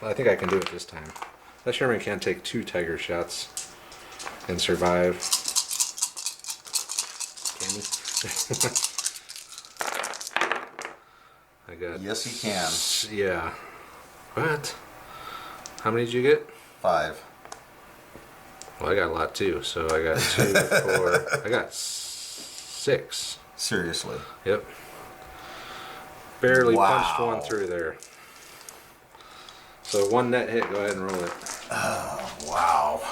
I think I can do it this time. That Sherman can't take 2 tiger shots and survive. Can he? I got. Yes, he can. Yeah. What? How many did you get? 5. Well, I got a lot too. So I got 2, 4. I got 6. Seriously. Yep. Barely Wow. punched one through there. So 1 net hit. Go ahead and roll it. Oh, wow.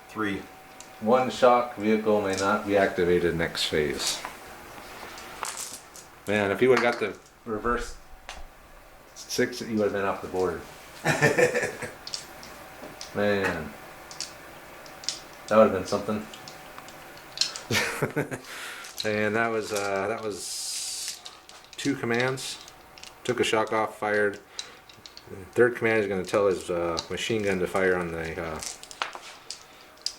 3. 1 shock vehicle may not be activated next phase. Man, if he would have got the reverse 6, he would have been off the board. Man, that would have been something. And that was 2 commands. Took a shock off, fired. The 3rd command is going to tell his machine gun to fire on the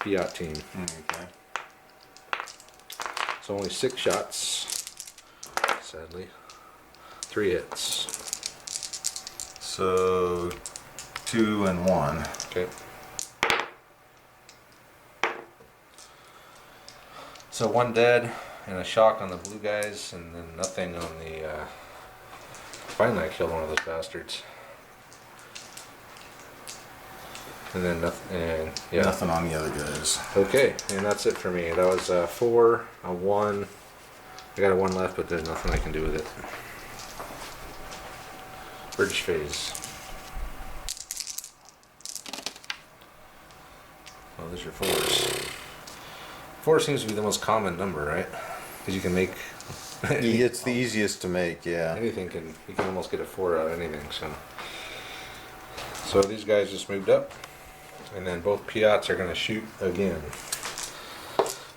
Fiat team. Okay. So only 6 shots. Sadly, 3 hits. So 2 and 1. Okay. So 1 dead and a shock on the blue guys, and then nothing on the. Finally, I killed one of those bastards. And then nothing, and yeah. Nothing on the other guys. Okay, and that's it for me. That was a 4, a 1. I got a 1 left, but there's nothing I can do with it. British phase. Well, there's your 4s. 4 seems to be the most common number, right? Because you can make... It's the easiest to make, yeah. Anything you can almost get a 4 out of anything, so these guys just moved up, and then both Piats are going to shoot again.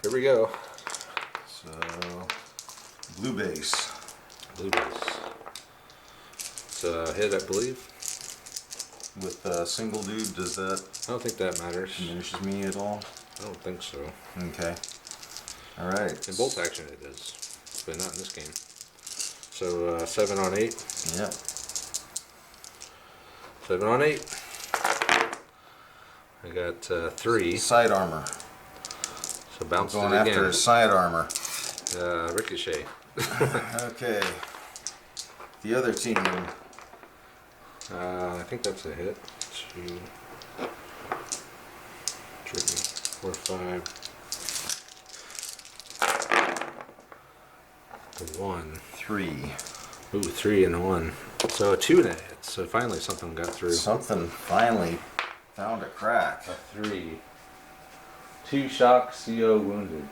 Here we go. So, blue base. Blue base. It's a hit, I believe. With a single dude, does that I don't think that matters. diminishes me at all? I don't think so. Okay. Alright. In bolt action it is, but not in this game. So 7 on 8. Yep. 7 on 8. I got 3. Side armor. So bounced Going it after again. his side armor. Ricochet. Okay. The other team. I think that's a hit. 2, 3, 4, 5. 1. 3. Ooh, 3 and a 1. So a 2 and a hit. So finally something got through. Something finally found a crack. A 3. 2 shock, CO wounded.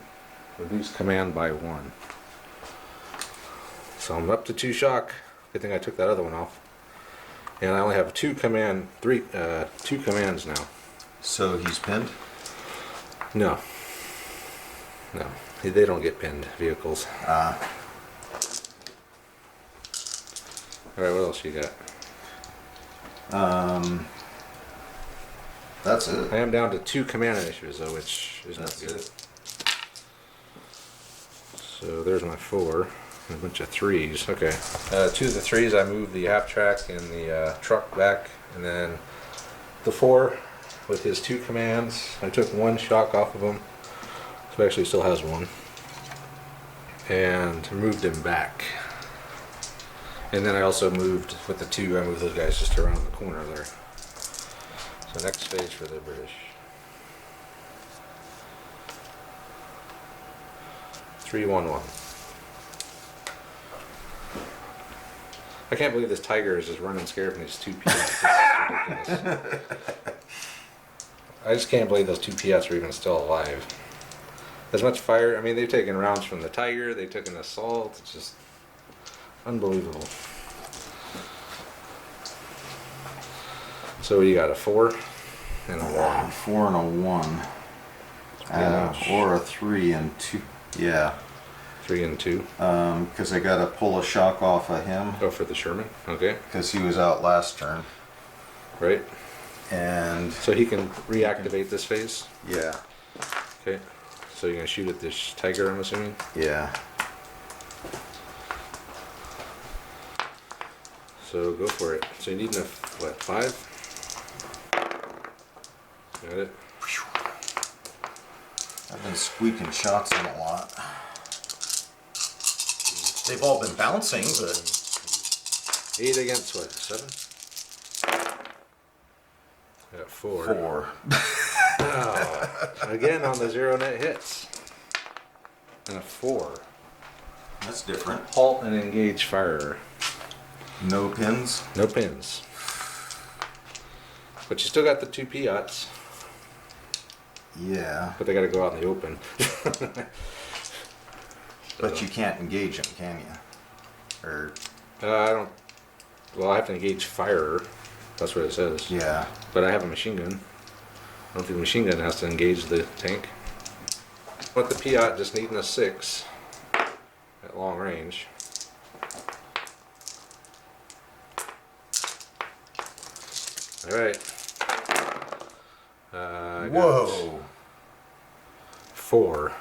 Reduce command by 1. So I'm up to 2 shock. Good thing I took that other one off. And I only have 2 commands now. So he's pinned? No. No. They don't get pinned, vehicles. Alright, what else you got? That's it. I am down to 2 command initiatives though, which is not good. So there's my 4. And a bunch of 3s. Okay. 2 of the 3s I moved the half track and the truck back, and then the 4 with his 2 commands. I took 1 shock off of him, so he actually still has 1, and moved him back. And then I also moved with the 2. I moved those guys just around the corner there. So next phase for the British. 3-1-1. I can't believe this tiger is just running scared from these 2 Piats. This is ridiculous. I just can't believe those 2 Piats are even still alive. As much fire, I mean, they've taken rounds from the tiger, they've taken assault, it's just unbelievable. So you got a 4 and a 1. 4 and a 1. Or a 3 and 2. Yeah. 3 and 2. Because I got to pull a shock off of him. Oh, for the Sherman? Okay. Because he was out last turn. Right. And so he can reactivate this phase? Yeah. Okay. So you're going to shoot at this tiger, I'm assuming? Yeah. So go for it. So you need enough, what, 5? Got it. I've been squeaking shots in a lot. They've all been bouncing, but 8 against what? 7? Got 4. 4. Oh, again on the 0 net hits. And a 4. That's different. Halt and engage fire. No pins? No pins. But you still got the 2 Piats. Yeah. But they got to go out in the open. But you can't engage them, can you? Or I don't. Well, I have to engage fire. That's what it says. yeah. But I have a machine gun. I don't think the machine gun has to engage the tank. But the Piat just needing a 6 at long range. Alright. Whoa. 4.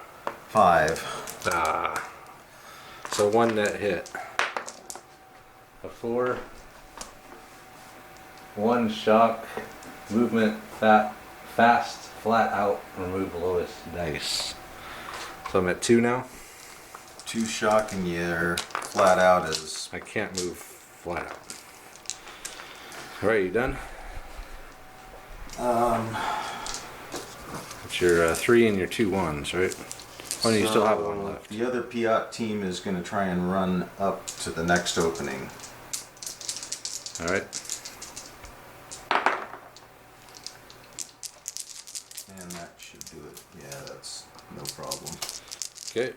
5. Ah. So 1 net hit. A 4. 1 shock. Movement. Fast. Flat out. Remove lowest dice. So I'm at 2 now. 2 shock and you're flat out is I can't move flat out. Alright, you done? It's your 3 and your 2 1s, right? Oh, you still have one left. The other Piat team is going to try and run up to the next opening. All right. And that should do it. Yeah, that's no problem. Okay.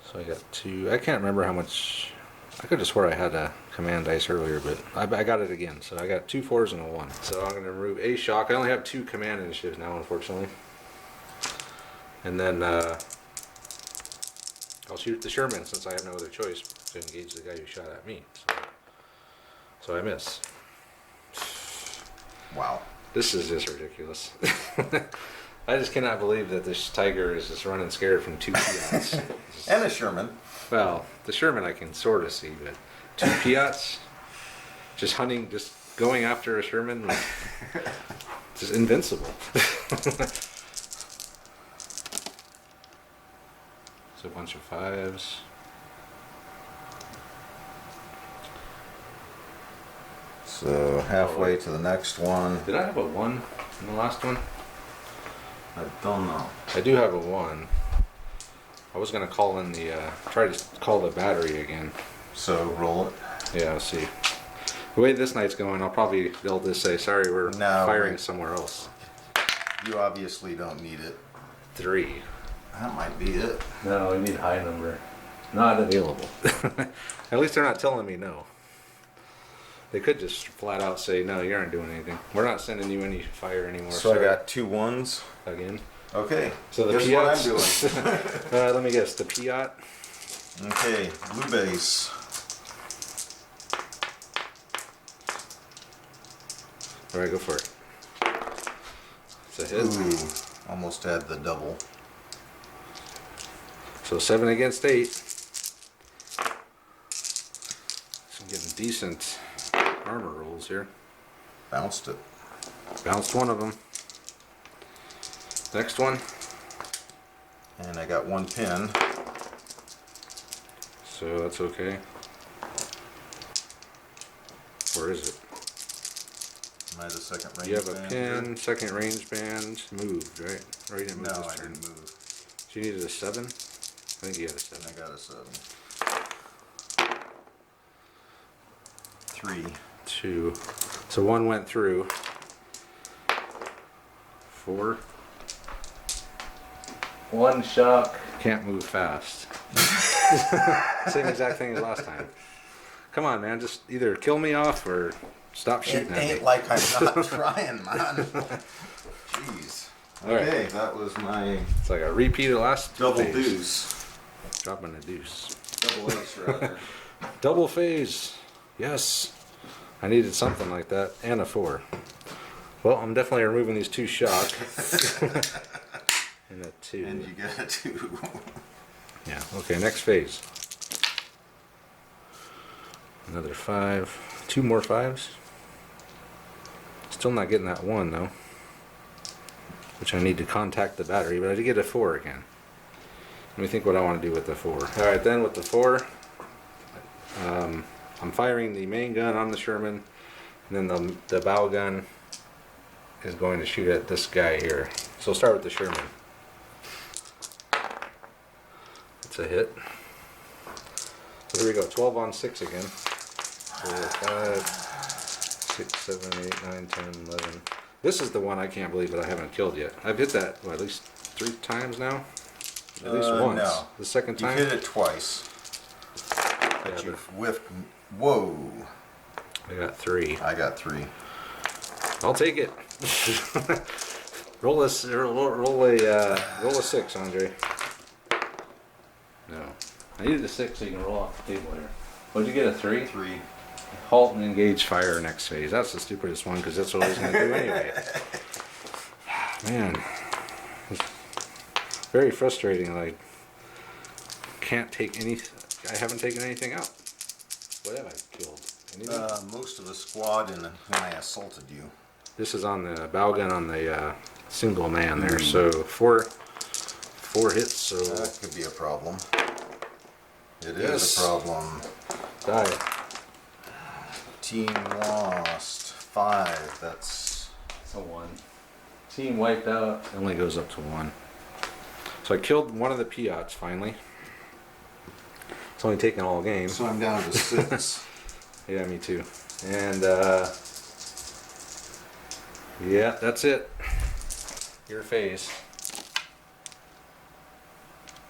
So I got 2. I can't remember how much. I could have swore I had a command dice earlier, but I got it again. So I got 2 4s and a 1. So I'm going to remove a shock. I only have 2 command initiatives now, unfortunately. And then I'll shoot the Sherman since I have no other choice to engage the guy who shot at me. So I miss. Wow. This is just ridiculous. I just cannot believe that this tiger is just running scared from 2 Piats. And a Sherman. Well, the Sherman I can sort of see, but 2 Piats, just hunting, just going after a Sherman, like, just invincible. It's a bunch of 5s. So halfway to the next one. Did I have a 1 in the last one? I don't know. I do have a 1. I was gonna call in the try to call the battery again. So roll it. Yeah, I'll see. The way this night's going, they'll just say, sorry, we're firing somewhere else. You obviously don't need it. 3. That might be it. No, we need a high number. Not available. At least they're not telling me no. They could just flat out say, no, you aren't doing anything. We're not sending you any fire anymore. So I got 2 1s. Again. Okay. So the guess Piats. what I'm doing. Let me guess. The Piat. Okay. Blue base. All right, go for it. It's a hit. Ooh, almost had the double. So 7 against 8. So I'm getting decent armor rolls here. Bounced it. Bounced one of them. Next one. And I got 1 pin. So that's okay. Where is it? Am I the second range You have a band pin, here? second range band, moved, right? Or you didn't move No, this I turn. didn't move. So you needed a 7? I think you had a 7. I got a 7. 3. 2. So 1 went through. 4. 1 shock. Can't move fast. Same exact thing as last time. Come on, man. Just either kill me off or stop shooting It at ain't me. like I'm not trying, man. Jeez. All right. Okay, that was my It's like a repeat of last double phase. deuce. Dropping a deuce. Double ace, rather. Double phase. Yes. I needed something like that. And a 4. Well, I'm definitely removing these 2 shock. And a 2. And you get a 2. Yeah. Okay, next phase. Another 5. 2 more 5s. Still not getting that 1 though. Which I need to contact the battery, but I did get a 4 again. Let me think what I want to do with the 4. Alright, then with the 4, I'm firing the main gun on the Sherman, and then the bow gun is going to shoot at this guy here. So I'll start with the Sherman. It's a hit. So here we go, 12 on 6 again. 4, 5, 6, 7, 8, 9, 10, 11. This is the one I can't believe that I haven't killed yet. I've hit that, what, at least 3 times now? At least once. No. The second time? You hit it twice. But Yeah, you've whiffed. Whoa. I got 3. I got 3. I'll take it. roll a 6, Andre. No. I needed a 6 so you can roll off the table here. What'd you get, a 3? 3. Halt and engage fire next phase. That's the stupidest one because that's what I was going to do anyway. Man. It's very frustrating. Like, can't take any. I haven't taken anything out. What have I killed? Anything? Most of the squad when I assaulted you. This is on the bow gun on the single man there. So 4 hits. So That could be a problem. It Yes. is a problem. die. Team lost 5. 5. That's a 1. Team wiped out. It only goes up to 1. So I killed one of the Piats finally. It's only taken all game. so I'm down to 6. Yeah, me too. And yeah, that's it. Your phase.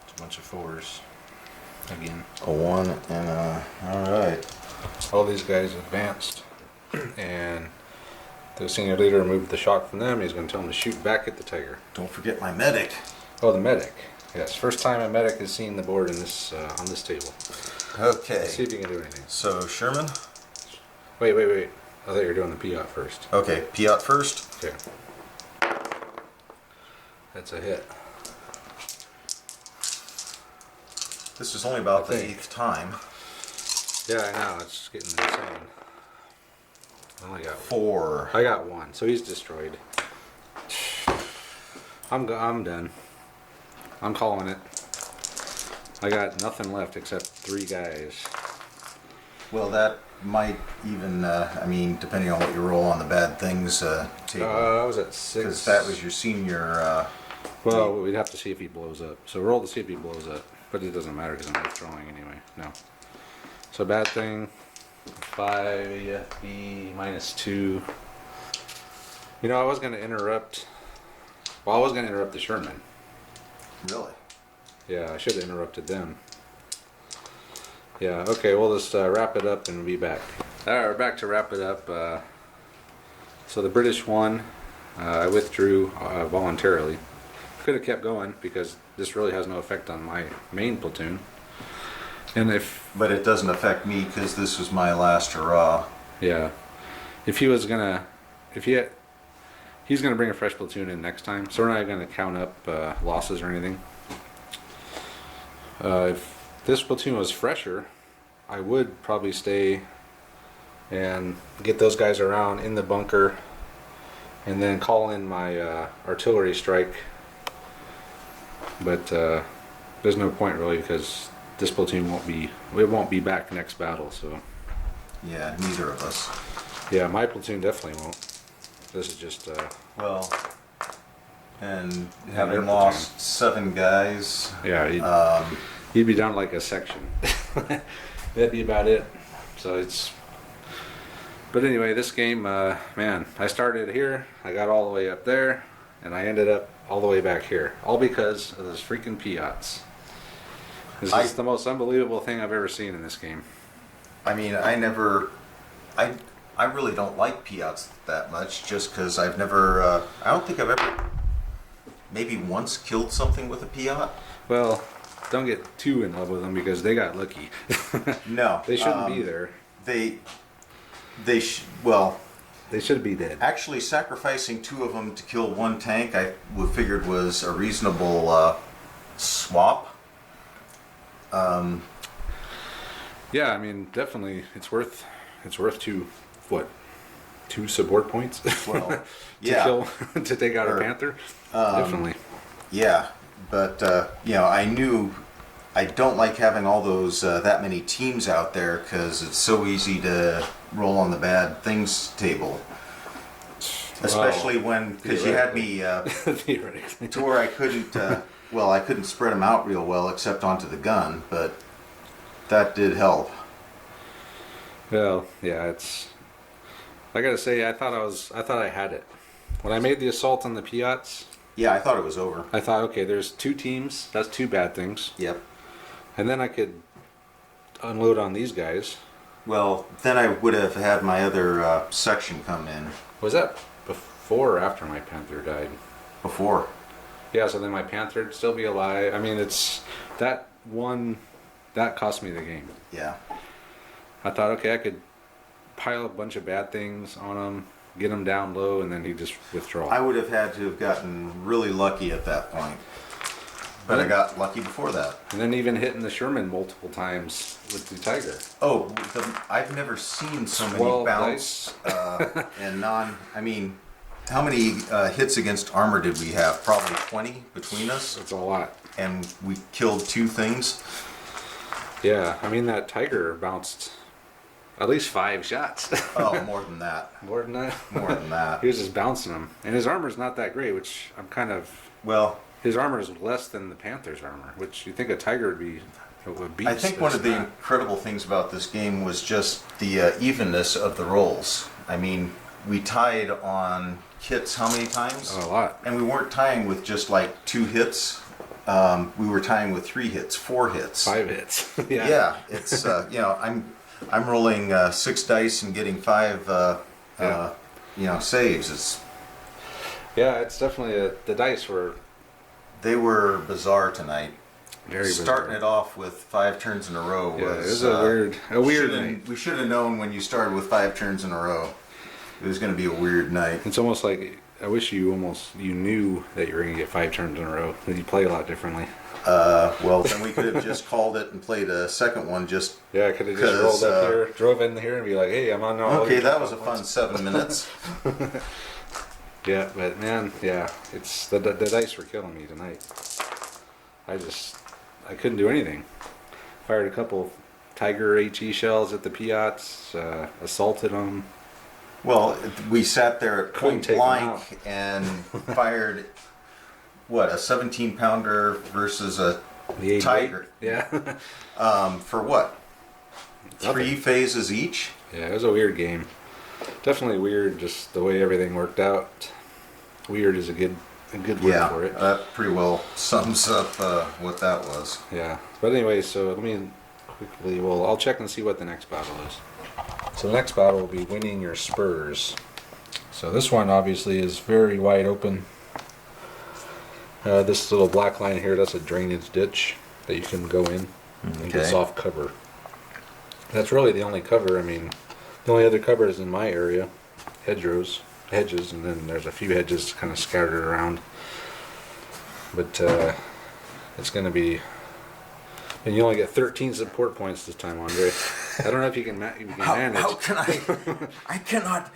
It's a bunch of 4s. Again. A 1 and a. Alright. All these guys advanced. And the senior leader removed the shock from them. He's going to tell them to shoot back at the tiger. Don't forget my medic. Oh, the medic. Yes, first time a medic has seen the board in this on this table. Okay. Let's see if you can do anything. So Sherman. Wait. I thought you were doing the Piat first. Okay, Piat first. Okay. That's a hit. This is only about I the think. 8th time. Yeah, I know. It's getting insane. I only got 4. I got 1, so he's destroyed. I'm done. I'm calling it. I got nothing left except 3 guys. Well, that might even, I mean, depending on what you roll on the bad things table. I was at 6. Because that was your senior. Well, we'd have to see if he blows up. So roll to see if he blows up. But it doesn't matter because I'm withdrawing anyway. No. So bad thing. 5 B -2. You know, I was going to interrupt. Well, I was going to interrupt the Sherman. Really? Yeah, I should have interrupted them. Yeah, okay, we'll just wrap it up and we'll be back. Alright, we're back to wrap it up. So the British won. I withdrew voluntarily. Could have kept going because this really has no effect on my main platoon. And if... But it doesn't affect me because this was my last hurrah. Yeah. If he was gonna... He's gonna bring a fresh platoon in next time, so we're not gonna count up losses or anything. If this platoon was fresher, I would probably stay and get those guys around in the bunker and then call in my artillery strike. But there's no point really because this platoon won't be back next battle. So Yeah, neither of us. yeah, my platoon definitely won't. This is just Well, and their having lost 7 guys. yeah. He'd be down like a section. That'd be about it. So it's. But anyway, this game, man, I started here, I got all the way up there, and I ended up all the way back here, all because of those freaking Piats. This is the most unbelievable thing I've ever seen in this game. I mean, I really don't like Piats that much, just because I've never. I don't think I've ever. Maybe once killed something with a Piat. Well, don't get too in love with them because they got lucky. No, They shouldn't be there. Well, They should be dead. actually, sacrificing 2 of them to kill 1 tank, I figured was a reasonable swap. Yeah, I mean, definitely, it's worth 2 support points. Well, yeah. To take out a panther. Definitely. Yeah, but I knew I don't like having all those that many teams out there because it's so easy to roll on the bad things table. Especially because you had me Theoretically. to where I couldn't. I couldn't spread them out real well except onto the gun, but that did help. Well, yeah, it's. I gotta say, I thought I had it when I made the assault on the Piats. Yeah, I thought it was over. I thought, okay, there's 2 teams. That's 2 bad things. Yep. And then I could unload on these guys. Well, then I would have had my other section come in Was that before or after my panther died? before. Yeah, so then my panther would still be alive. I mean, it's that cost me the game. Yeah. I thought, okay, I could pile a bunch of bad things on him, get him down low, and then he'd just withdraw. I would have had to have gotten really lucky at that point. But I got lucky before that. And then even hitting the Sherman multiple times with the Tiger. Oh, I've never seen so many 12 bounce and non. I mean, how many hits against armor did we have? Probably 20 between us. It's a lot. And we killed 2 things. Yeah, I mean, that Tiger bounced at least 5 shots. Oh, more than that. More than that? More than that. He was just bouncing them. And his armor's not that great, which I'm kind of... Well... His armor is less than the Panther's armor, which you think a Tiger would be... Would beat. I think one of the incredible things about this game was just the evenness of the rolls. I mean, we tied on hits how many times? Oh, a lot. And we weren't tying with just like 2 hits. We were tying with 3 hits, 4 hits. 5 hits. Yeah. Yeah, it's you know, I'm rolling 6 dice and getting 5 you know, saves. It's definitely the dice were... They were bizarre tonight. Very bizarre. Starting it off with 5 turns in a row was it was a weird night. We should have known when you started with 5 turns in a row. It was going to be a weird night. It's almost like I wish you knew that you were going to get 5 turns in a row. That you play a lot differently. Well, then we could have just called it and played a second one. Yeah, I could have just rolled up here, drove in here, and be like, "Hey, I'm on now." Okay, that was a fun 7 minutes. Yeah, but man, it's the dice were killing me tonight. I couldn't do anything. Fired a couple Tiger HE shells at the Piats, assaulted them. Well, we sat there at point Couldn't take 'em out. blank and fired, what, a 17-pounder versus a The 88? Tiger. Yeah. For what? Nothing. 3 phases each? Yeah, it was a weird game. Definitely weird, just the way everything worked out. Weird is a good word for it. That pretty well sums up what that was. Yeah. But anyway, so let me quickly, I'll check and see what the next battle is. So the next battle will be winning your spurs. So this one obviously is very wide open. This little black line here, that's a drainage ditch that you can go in and get soft cover. That's really the only cover. I mean, the only other cover is in my area, hedges, and then there's a few hedges kind of scattered around. But it's going to be, and you only get 13 support points this time, Andre. I don't know if you can, manage. How can I cannot.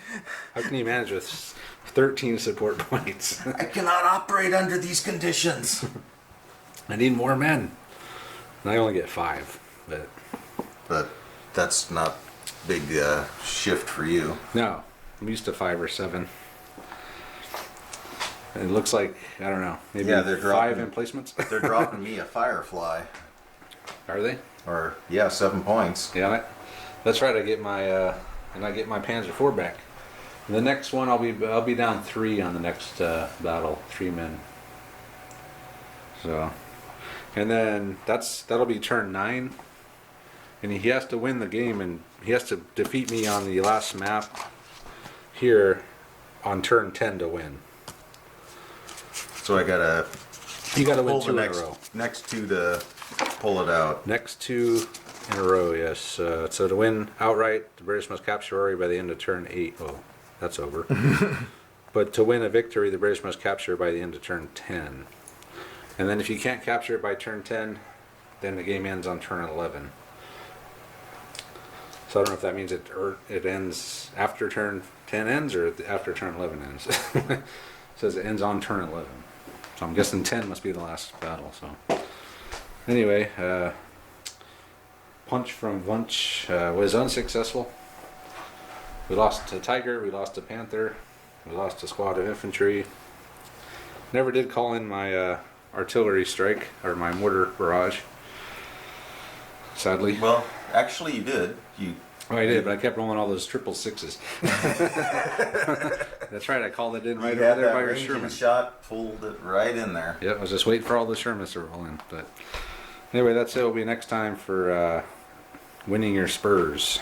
How can you manage with 13 support points? I cannot operate under these conditions. I need more men. And I only get 5, But that's not big shift for you. No, I'm used to 5 or 7. It looks like, I don't know, maybe they're 5 emplacements. They're dropping me a Firefly. Are they? Or 7 points. Yeah, that's right. I get my Panzer IV back. The next one, I'll be down 3 on the next battle, 3 men. So, and then that'll be turn 9, and he has to win the game, and he has to defeat me on the last map here on turn 10 to win. So I gotta. You gotta win pull 2 in a row. Next 2 to pull it out. Next 2 in a row, yes. So to win outright, the British must capture Ori by the end of turn 8. Oh, that's over. But to win a victory, the British must capture by the end of turn 10. And then if you can't capture it by turn 10, then the game ends on turn 11. So I don't know if that means it ends after turn 10 ends or after turn 11 ends. It says it ends on turn 11. So I'm guessing 10 must be the last battle. So anyway, Punch from Wünsche was unsuccessful. We lost to Tiger, we lost to Panther, we lost a squad of infantry. Never did call in my artillery strike or my mortar barrage. Sadly. Well, actually, you did. I did, but I kept rolling all those 666s. That's right, I called it in right You over had there that by your ranging Sherman. shot, pulled it right in there. Yep, I was just waiting for all the Shermans to roll in. But anyway, that's it. It'll be next time for winning your spurs.